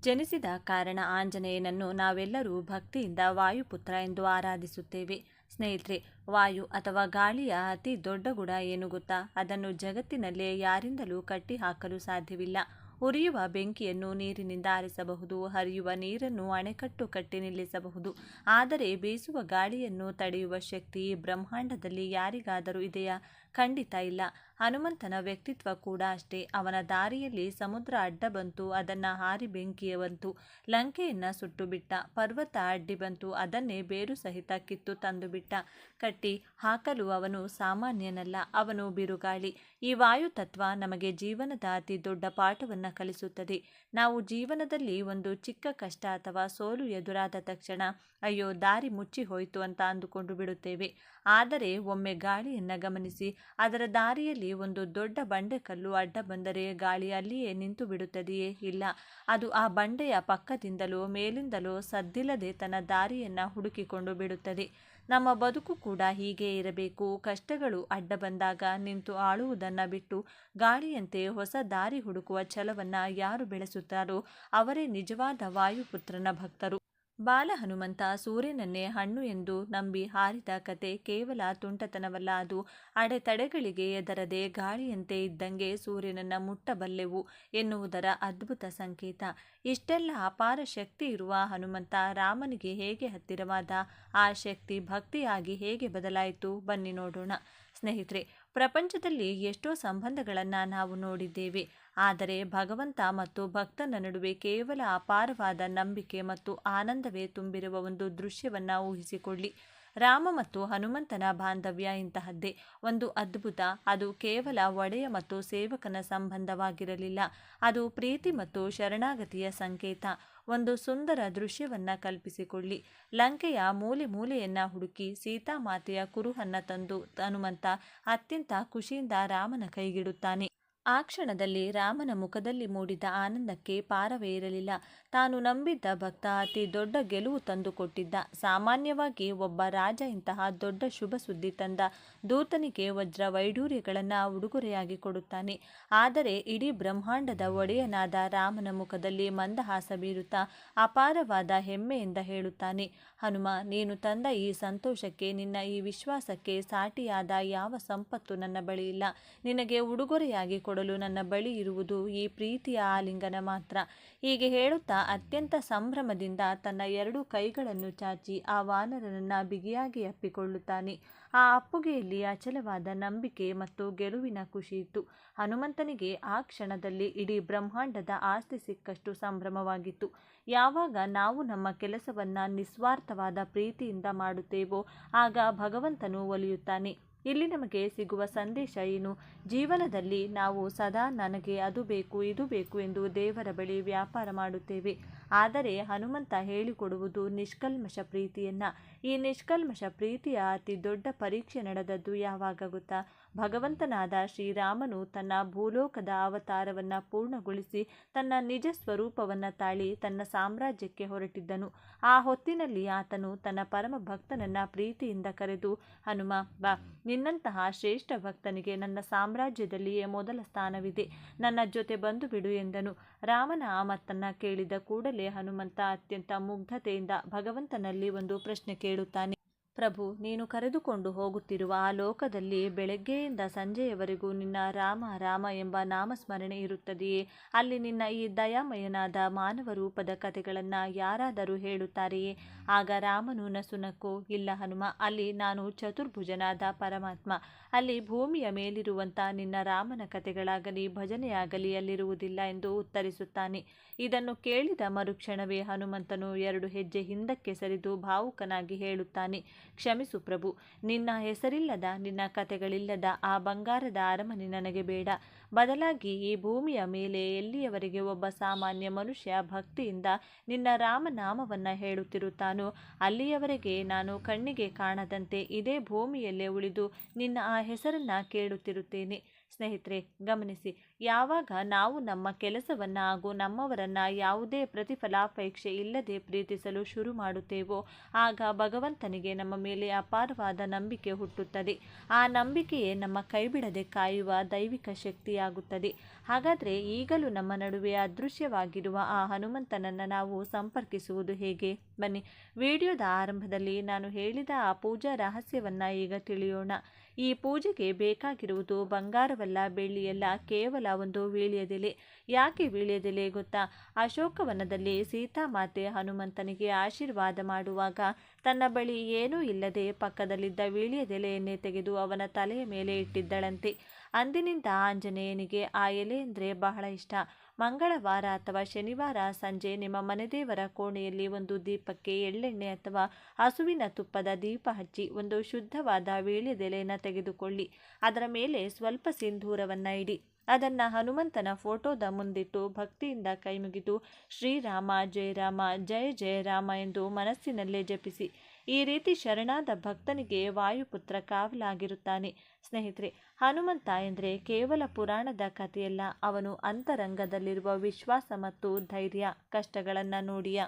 ಜನಿಸಿದ ಕಾರಣ ಆಂಜನೇಯನನ್ನು ನಾವೆಲ್ಲರೂ ಭಕ್ತಿಯಿಂದ ವಾಯುಪುತ್ರ ಎಂದು ಆರಾಧಿಸುತ್ತೇವೆ. ಸ್ನೇಹಿತರೆ, ವಾಯು ಅಥವಾ ಗಾಳಿಯ ಅತಿ ದೊಡ್ಡ ಗುಣ ಏನು ಗೊತ್ತಾ? ಅದನ್ನು ಜಗತ್ತಿನಲ್ಲೇ ಯಾರಿಂದಲೂ ಕಟ್ಟಿ ಹಾಕಲು ಸಾಧ್ಯವಿಲ್ಲ. ಉರಿಯುವ ಬೆಂಕಿಯನ್ನು ನೀರಿನಿಂದ ಆರಿಸಬಹುದು, ಹರಿಯುವ ನೀರನ್ನು ಅಣೆಕಟ್ಟು ಕಟ್ಟಿ ನಿಲ್ಲಿಸಬಹುದು. ಆದರೆ ಬೀಸುವ ಗಾಳಿಯನ್ನು ತಡೆಯುವ ಶಕ್ತಿ ಬ್ರಹ್ಮಾಂಡದಲ್ಲಿ ಯಾರಿಗಾದರೂ ಇದೆಯಾ? ಖಂಡಿತ ಇಲ್ಲ. ಹನುಮಂತನ ವ್ಯಕ್ತಿತ್ವ ಕೂಡ ಅಷ್ಟೇ. ಅವನ ದಾರಿಯಲ್ಲಿ ಸಮುದ್ರ ಅಡ್ಡ ಬಂತು, ಅದನ್ನು ಹಾರಿ ಬೆಂಕಿಯ ಬಂತು. ಲಂಕೆಯನ್ನು ಸುಟ್ಟು ಬಿಟ್ಟ. ಪರ್ವತ ಅಡ್ಡಿ ಬಂತು, ಅದನ್ನೇ ಬೇರು ಸಹಿತ ಕಿತ್ತು ತಂದು ಬಿಟ್ಟ. ಕಟ್ಟಿ ಹಾಕಲು ಅವನು ಸಾಮಾನ್ಯನಲ್ಲ, ಅವನು ಬಿರುಗಾಳಿ. ಈ ವಾಯು ತತ್ವ ನಮಗೆ ಜೀವನದ ಅತಿ ದೊಡ್ಡ ಪಾಠವನ್ನು ಕಲಿಸುತ್ತದೆ. ನಾವು ಜೀವನದಲ್ಲಿ ಒಂದು ಚಿಕ್ಕ ಕಷ್ಟ ಅಥವಾ ಸೋಲು ಎದುರಾದ ತಕ್ಷಣ ಅಯ್ಯೋ ದಾರಿ ಮುಚ್ಚಿ ಹೋಯಿತು ಅಂತ ಅಂದುಕೊಂಡು ಬಿಡುತ್ತೇವೆ. ಆದರೆ ಒಮ್ಮೆ ಗಾಳಿಯನ್ನು ಗಮನಿಸಿ. ಅದರ ದಾರಿಯಲ್ಲಿ ಒಂದು ದೊಡ್ಡ ಬಂಡೆಕಲ್ಲು ಅಡ್ಡ ಬಂದರೆ ಗಾಳಿ ಅಲ್ಲಿಯೇ ನಿಂತು ಬಿಡುತ್ತದೆಯೇ? ಇಲ್ಲ. ಅದು ಆ ಬಂಡೆಯ ಪಕ್ಕದಿಂದಲೋ ಮೇಲಿಂದಲೋ ಸದ್ದಿಲ್ಲದೆ ತನ್ನ ದಾರಿಯನ್ನು ಹುಡುಕಿಕೊಂಡು ಬಿಡುತ್ತದೆ. ನಮ್ಮ ಬದುಕು ಕೂಡ ಹೀಗೆ ಇರಬೇಕು. ಕಷ್ಟಗಳು ಅಡ್ಡ ಬಂದಾಗ ನಿಂತು ಆಳುವುದನ್ನು ಬಿಟ್ಟು ಗಾಳಿಯಂತೆ ಹೊಸ ದಾರಿ ಹುಡುಕುವ ಛಲವನ್ನು ಯಾರು ಬೆಳೆಸುತ್ತಾರೋ ಅವರೇ ನಿಜವಾದ ವಾಯುಪುತ್ರನ ಭಕ್ತರು. ಬಾಲ ಹನುಮಂತ ಸೂರ್ಯನನ್ನೇ ಹಣ್ಣು ಎಂದು ನಂಬಿ ಹಾರಿದ ಕತೆ ಕೇವಲ ತುಂಟತನವಲ್ಲ, ಅದು ಅಡೆತಡೆಗಳಿಗೆ ಎದರದೆ ಗಾಳಿಯಂತೆ ಇದ್ದಂಗೆ ಸೂರ್ಯನನ್ನು ಮುಟ್ಟಬಲ್ಲೆವು ಎನ್ನುವುದರ ಅದ್ಭುತ ಸಂಕೇತ. ಇಷ್ಟೆಲ್ಲ ಅಪಾರ ಶಕ್ತಿ ಇರುವ ಹನುಮಂತ ರಾಮನಿಗೆ ಹೇಗೆ ಹತ್ತಿರವಾದ? ಆ ಶಕ್ತಿ ಭಕ್ತಿಯಾಗಿ ಹೇಗೆ ಬದಲಾಯಿತು? ಬನ್ನಿ ನೋಡೋಣ. ಸ್ನೇಹಿತರೆ, ಪ್ರಪಂಚದಲ್ಲಿ ಎಷ್ಟೋ ಸಂಬಂಧಗಳನ್ನು ನಾವು ನೋಡಿದ್ದೇವೆ. ಆದರೆ ಭಗವಂತ ಮತ್ತು ಭಕ್ತನ ನಡುವೆ ಕೇವಲ ಅಪಾರವಾದ ನಂಬಿಕೆ ಮತ್ತು ಆನಂದವೇ ತುಂಬಿರುವ ಒಂದು ದೃಶ್ಯವನ್ನು ಊಹಿಸಿಕೊಳ್ಳಿ. ರಾಮ ಮತ್ತು ಹನುಮಂತನ ಬಾಂಧವ್ಯ ಇಂತಹದ್ದೇ, ಒಂದು ಅದ್ಭುತ. ಅದು ಕೇವಲ ಒಡೆಯ ಮತ್ತು ಸೇವಕನ ಸಂಬಂಧವಾಗಿರಲಿಲ್ಲ, ಅದು ಪ್ರೀತಿ ಮತ್ತು ಶರಣಾಗತಿಯ ಸಂಕೇತ. ಒಂದು ಸುಂದರ ದೃಶ್ಯವನ್ನು ಕಲ್ಪಿಸಿಕೊಳ್ಳಿ. ಲಂಕೆಯ ಮೂಲೆ ಮೂಲೆಯನ್ನು ಹುಡುಕಿ ಸೀತಾಮಾತೆಯ ಕುರುಹನ್ನು ತಂದು ಹನುಮಂತ ಅತ್ಯಂತ ಖುಷಿಯಿಂದ ರಾಮನ ಕೈಗಿಡುತ್ತಾನೆ. ಆ ಕ್ಷಣದಲ್ಲಿ ರಾಮನ ಮುಖದಲ್ಲಿ ಮೂಡಿದ ಆನಂದಕ್ಕೆ ಪಾರವೇ ಇರಲಿಲ್ಲ. ತಾನು ನಂಬಿದ್ದ ಭಕ್ತ ಅತಿ ದೊಡ್ಡ ಗೆಲುವು ತಂದುಕೊಟ್ಟಿದ್ದ. ಸಾಮಾನ್ಯವಾಗಿ ಒಬ್ಬ ರಾಜ ಇಂತಹ ದೊಡ್ಡ ಶುಭ ಸುದ್ದಿ ತಂದ ದೂತನಿಗೆ ವಜ್ರ ವೈಡೂರ್ಯಗಳನ್ನು ಉಡುಗೊರೆಯಾಗಿ ಕೊಡುತ್ತಾನೆ. ಆದರೆ ಇಡೀ ಬ್ರಹ್ಮಾಂಡದ ಒಡೆಯನಾದ ರಾಮನ ಮುಖದಲ್ಲಿ ಮಂದಹಾಸ ಬೀರುತ್ತಾ ಅಪಾರವಾದ ಹೆಮ್ಮೆಯಿಂದ ಹೇಳುತ್ತಾನೆ, ಹನುಮ, ನೀನು ತಂದ ಈ ಸಂತೋಷಕ್ಕೆ, ನಿನ್ನ ಈ ವಿಶ್ವಾಸಕ್ಕೆ ಸಾಟಿಯಾದ ಯಾವ ಸಂಪತ್ತು ನನ್ನ ಬಳಿ ಇಲ್ಲ. ನಿನಗೆ ಉಡುಗೊರೆಯಾಗಿ ಕೊಡಲು ನನ್ನ ಬಳಿ ಇರುವುದು ಈ ಪ್ರೀತಿಯ ಆಲಿಂಗನ ಮಾತ್ರ. ಹೀಗೆ ಹೇಳುತ್ತಾ ಅತ್ಯಂತ ಸಂಭ್ರಮದಿಂದ ತನ್ನ 2 ಕೈಗಳನ್ನು ಚಾಚಿ ಆ ವಾನರನನ್ನು ಬಿಗಿಯಾಗಿ ಅಪ್ಪಿಕೊಳ್ಳುತ್ತಾನೆ. ಆ ಅಪ್ಪುಗೆಯಲ್ಲಿ ಅಚಲವಾದ ನಂಬಿಕೆ ಮತ್ತು ಗೆಲುವಿನ ಖುಷಿಯಿತ್ತು. ಹನುಮಂತನಿಗೆ ಆ ಕ್ಷಣದಲ್ಲಿ ಇಡೀ ಬ್ರಹ್ಮಾಂಡದ ಆಸ್ತಿ ಸಿಕ್ಕಷ್ಟು ಸಂಭ್ರಮವಾಗಿತ್ತು. ಯಾವಾಗ ನಾವು ನಮ್ಮ ಕೆಲಸವನ್ನು ನಿಸ್ವಾರ್ಥವಾದ ಪ್ರೀತಿಯಿಂದ ಮಾಡುತ್ತೇವೋ ಆಗ ಭಗವಂತನು ಒಲಿಯುತ್ತಾನೆ. ಇಲ್ಲಿ ನಮಗೆ ಸಿಗುವ ಸಂದೇಶ ಏನು? ಜೀವನದಲ್ಲಿ ನಾವು ಸದಾ ನನಗೆ ಅದು ಬೇಕು ಇದು ಬೇಕು ಎಂದು ದೇವರ ಬಳಿ ವ್ಯಾಪಾರ ಮಾಡುತ್ತೇವೆ. ಆದರೆ ಹನುಮಂತ ಹೇಳಿಕೊಡುವುದು ನಿಷ್ಕಲ್ಮಶ ಪ್ರೀತಿಯನ್ನು. ಈ ನಿಷ್ಕಲ್ಮಶ ಪ್ರೀತಿಯ ಅತಿ ದೊಡ್ಡ ಪರೀಕ್ಷೆ ನಡೆದದ್ದು ಯಾವಾಗ ಗೊತ್ತಾ? ಭಗವಂತನಾದ ಶ್ರೀರಾಮನು ತನ್ನ ಭೂಲೋಕದ ಅವತಾರವನ್ನು ಪೂರ್ಣಗೊಳಿಸಿ ತನ್ನ ನಿಜ ಸ್ವರೂಪವನ್ನು ತಾಳಿ ತನ್ನ ಸಾಮ್ರಾಜ್ಯಕ್ಕೆ ಹೊರಟಿದ್ದನು. ಆ ಹೊತ್ತಿನಲ್ಲಿ ಆತನು ತನ್ನ ಪರಮ ಭಕ್ತನನ್ನು ಪ್ರೀತಿಯಿಂದ ಕರೆದು, ಹನುಮ ಬಾ, ನಿನ್ನಂತಹ ಶ್ರೇಷ್ಠ ಭಕ್ತನಿಗೆ ನನ್ನ ಸಾಮ್ರಾಜ್ಯದಲ್ಲಿಯೇ ಮೊದಲ ಸ್ಥಾನವಿದೆ, ನನ್ನ ಜೊತೆ ಬಂದು ಬಿಡು ಎಂದನು. ರಾಮನ ಆ ಮಾತನ್ನು ಕೇಳಿದ ಕೂಡಲೇ ಹನುಮಂತ ಅತ್ಯಂತ ಮುಗ್ಧತೆಯಿಂದ ಭಗವಂತನಲ್ಲಿ ಒಂದು ಪ್ರಶ್ನೆ ಕೇಳುತ್ತಾನೆ. ಪ್ರಭು, ನೀನು ಕರೆದುಕೊಂಡು ಹೋಗುತ್ತಿರುವ ಆ ಲೋಕದಲ್ಲಿ ಬೆಳಗ್ಗೆಯಿಂದ ಸಂಜೆಯವರೆಗೂ ನಿನ್ನ ರಾಮ ರಾಮ ಎಂಬ ನಾಮಸ್ಮರಣೆ ಇರುತ್ತದೆಯೇ? ಅಲ್ಲಿ ನಿನ್ನ ಈ ದಯಾಮಯನಾದ ಮಾನವ ರೂಪದ ಕಥೆಗಳನ್ನು ಯಾರಾದರೂ ಹೇಳುತ್ತಾರೆಯೇ? ಆಗ ರಾಮನು ನಸುನಕ್ಕು, ಇಲ್ಲ ಹನುಮ, ಅಲ್ಲಿ ನಾನು ಚತುರ್ಭುಜನಾದ ಪರಮಾತ್ಮ. ಅಲ್ಲಿ ಭೂಮಿಯ ಮೇಲಿರುವಂಥ ನಿನ್ನ ರಾಮನ ಕಥೆಗಳಾಗಲಿ ಭಜನೆಯಾಗಲಿ ಅಲ್ಲಿರುವುದಿಲ್ಲ ಎಂದು ಉತ್ತರಿಸುತ್ತಾನೆ. ಇದನ್ನು ಕೇಳಿದ ಮರುಕ್ಷಣವೇ ಹನುಮಂತನು 2 ಹೆಜ್ಜೆ ಹಿಂದಕ್ಕೆ ಸರಿದು ಭಾವುಕನಾಗಿ ಹೇಳುತ್ತಾನೆ, ಕ್ಷಮಿಸು ಪ್ರಭು, ನಿನ್ನ ಹೆಸರಿಲ್ಲದ, ನಿನ್ನ ಕಥೆಗಳಿಲ್ಲದ ಆ ಬಂಗಾರದ ಅರಮನೆ ನನಗೆ ಬೇಡ. ಬದಲಾಗಿ ಈ ಭೂಮಿಯ ಮೇಲೆ ಎಲ್ಲಿಯವರೆಗೆ ಒಬ್ಬ ಸಾಮಾನ್ಯ ಮನುಷ್ಯ ಭಕ್ತಿಯಿಂದ ನಿನ್ನ ರಾಮನಾಮವನ್ನು ಹೇಳುತ್ತಿರುತ್ತಾನೋ ಅಲ್ಲಿಯವರೆಗೆ ನಾನು ಕಣ್ಣಿಗೆ ಕಾಣದಂತೆ ಇದೇ ಭೂಮಿಯಲ್ಲೇ ಉಳಿದು ನಿನ್ನ ಆ ಹೆಸರನ್ನು ಕೇಳುತ್ತಿರುತ್ತೇನೆ. ಸ್ನೇಹಿತರೆ, ಗಮನಿಸಿ, ಯಾವಾಗ ನಾವು ನಮ್ಮ ಕೆಲಸವನ್ನು ಹಾಗೂ ನಮ್ಮವರನ್ನು ಯಾವುದೇ ಪ್ರತಿಫಲಾಪೇಕ್ಷೆ ಇಲ್ಲದೆ ಪ್ರೀತಿಸಲು ಶುರು ಮಾಡುತ್ತೇವೋ ಆಗ ಭಗವಂತನಿಗೆ ನಮ್ಮ ಮೇಲೆ ಅಪಾರವಾದ ನಂಬಿಕೆ ಹುಟ್ಟುತ್ತದೆ. ಆ ನಂಬಿಕೆಯೇ ನಮ್ಮ ಕೈಬಿಡದೆ ಕಾಯುವ ದೈವಿಕ ಶಕ್ತಿಯಾಗುತ್ತದೆ. ಹಾಗಾದರೆ ಈಗಲೂ ನಮ್ಮ ನಡುವೆ ಅದೃಶ್ಯವಾಗಿರುವ ಆ ಹನುಮಂತನನ್ನು ನಾವು ಸಂಪರ್ಕಿಸುವುದು ಹೇಗೆ? ಬನ್ನಿ, ವಿಡಿಯೋದ ಆರಂಭದಲ್ಲಿ ನಾನು ಹೇಳಿದ ಆ ಪೂಜಾ ರಹಸ್ಯವನ್ನು ಈಗ ತಿಳಿಯೋಣ. ಈ ಪೂಜೆಗೆ ಬೇಕಾಗಿರುವುದು ಬಂಗಾರವಲ್ಲ, ಬೆಳ್ಳಿಯಲ್ಲ, ಕೇವಲ ಒಂದು ವೀಳ್ಯದೆಲೆ. ಯಾಕೆ ವೀಳ್ಯದೆಲೆ ಗೊತ್ತಾ? ಅಶೋಕವನದಲ್ಲಿ ಸೀತಾಮಾತೆ ಹನುಮಂತನಿಗೆ ಆಶೀರ್ವಾದ ಮಾಡುವಾಗ ತನ್ನ ಬಳಿ ಏನೂ ಇಲ್ಲದೆ ಪಕ್ಕದಲ್ಲಿದ್ದ ವೀಳ್ಯದೆಲೆಯನ್ನೇ ತೆಗೆದು ಅವನ ತಲೆಯ ಮೇಲೆ ಇಟ್ಟಿದ್ದಳಂತೆ. ಅಂದಿನಿಂದ ಆಂಜನೇಯನಿಗೆ ಆ ಎಲೆ ಅಂದರೆ ಬಹಳ ಇಷ್ಟ. ಮಂಗಳವಾರ ಅಥವಾ ಶನಿವಾರ ಸಂಜೆ ನಿಮ್ಮ ಮನೆದೇವರ ಕೋಣೆಯಲ್ಲಿ ಒಂದು ದೀಪಕ್ಕೆ ಎಳ್ಳೆಣ್ಣೆ ಅಥವಾ ಹಸುವಿನ ತುಪ್ಪದ ದೀಪ ಹಚ್ಚಿ ಒಂದು ಶುದ್ಧವಾದ ವೀಳ್ಯದೆಲೆಯನ್ನು ತೆಗೆದುಕೊಳ್ಳಿ. ಅದರ ಮೇಲೆ ಸ್ವಲ್ಪ ಸಿಂಧೂರವನ್ನು ಇಡಿ. ಅದನ್ನು ಹನುಮಂತನ ಫೋಟೋದ ಮುಂದಿಟ್ಟು ಭಕ್ತಿಯಿಂದ ಕೈಮುಗಿದು ಶ್ರೀರಾಮ ಜಯ ರಾಮ ಜಯ ಜಯ ರಾಮ ಎಂದು ಮನಸ್ಸಿನಲ್ಲೇ ಜಪಿಸಿ. ಈ ರೀತಿ ಶರಣಾದ ಭಕ್ತನಿಗೆ ವಾಯುಪುತ್ರ ಕಾವಲಾಗಿರುತ್ತಾನೆ. ಸ್ನೇಹಿತರೆ, ಹನುಮಂತ ಎಂದರೆ ಕೇವಲ ಪುರಾಣದ ಕಥೆಯಲ್ಲ, ಅವನು ಅಂತರಂಗದಲ್ಲಿರುವ ವಿಶ್ವಾಸ ಮತ್ತು ಧೈರ್ಯ. ಕಷ್ಟಗಳನ್ನು ನೋಡಿಯ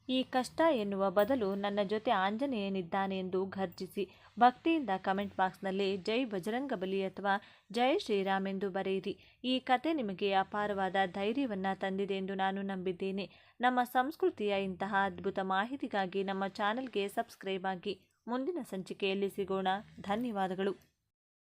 ಈ ಕಷ್ಟ ಎನ್ನುವ ಬದಲು ನನ್ನ ಜೊತೆ ಆಂಜನೇಯನಿದ್ದಾನೆ ಎಂದು ಘರ್ಜಿಸಿ. ಭಕ್ತಿಯಿಂದ ಕಮೆಂಟ್ ಬಾಕ್ಸ್ನಲ್ಲಿ ಜೈ ಬಜರಂಗಬಲಿ ಅಥವಾ ಜೈ ಶ್ರೀರಾಮ್ ಎಂದು ಬರೆಯಿರಿ. ಈ ಕತೆ ನಿಮಗೆ ಅಪಾರವಾದ ಧೈರ್ಯವನ್ನು ತಂದಿದೆ ಎಂದು ನಾನು ನಂಬಿದ್ದೇನೆ. ನಮ್ಮ ಸಂಸ್ಕೃತಿಯ ಇಂತಹ ಅದ್ಭುತ ಮಾಹಿತಿಗಾಗಿ ನಮ್ಮ ಚಾನೆಲ್ಗೆ ಸಬ್ಸ್ಕ್ರೈಬ್ ಆಗಿ. ಮುಂದಿನ ಸಂಚಿಕೆಯಲ್ಲಿ ಸಿಗೋಣ. ಧನ್ಯವಾದಗಳು.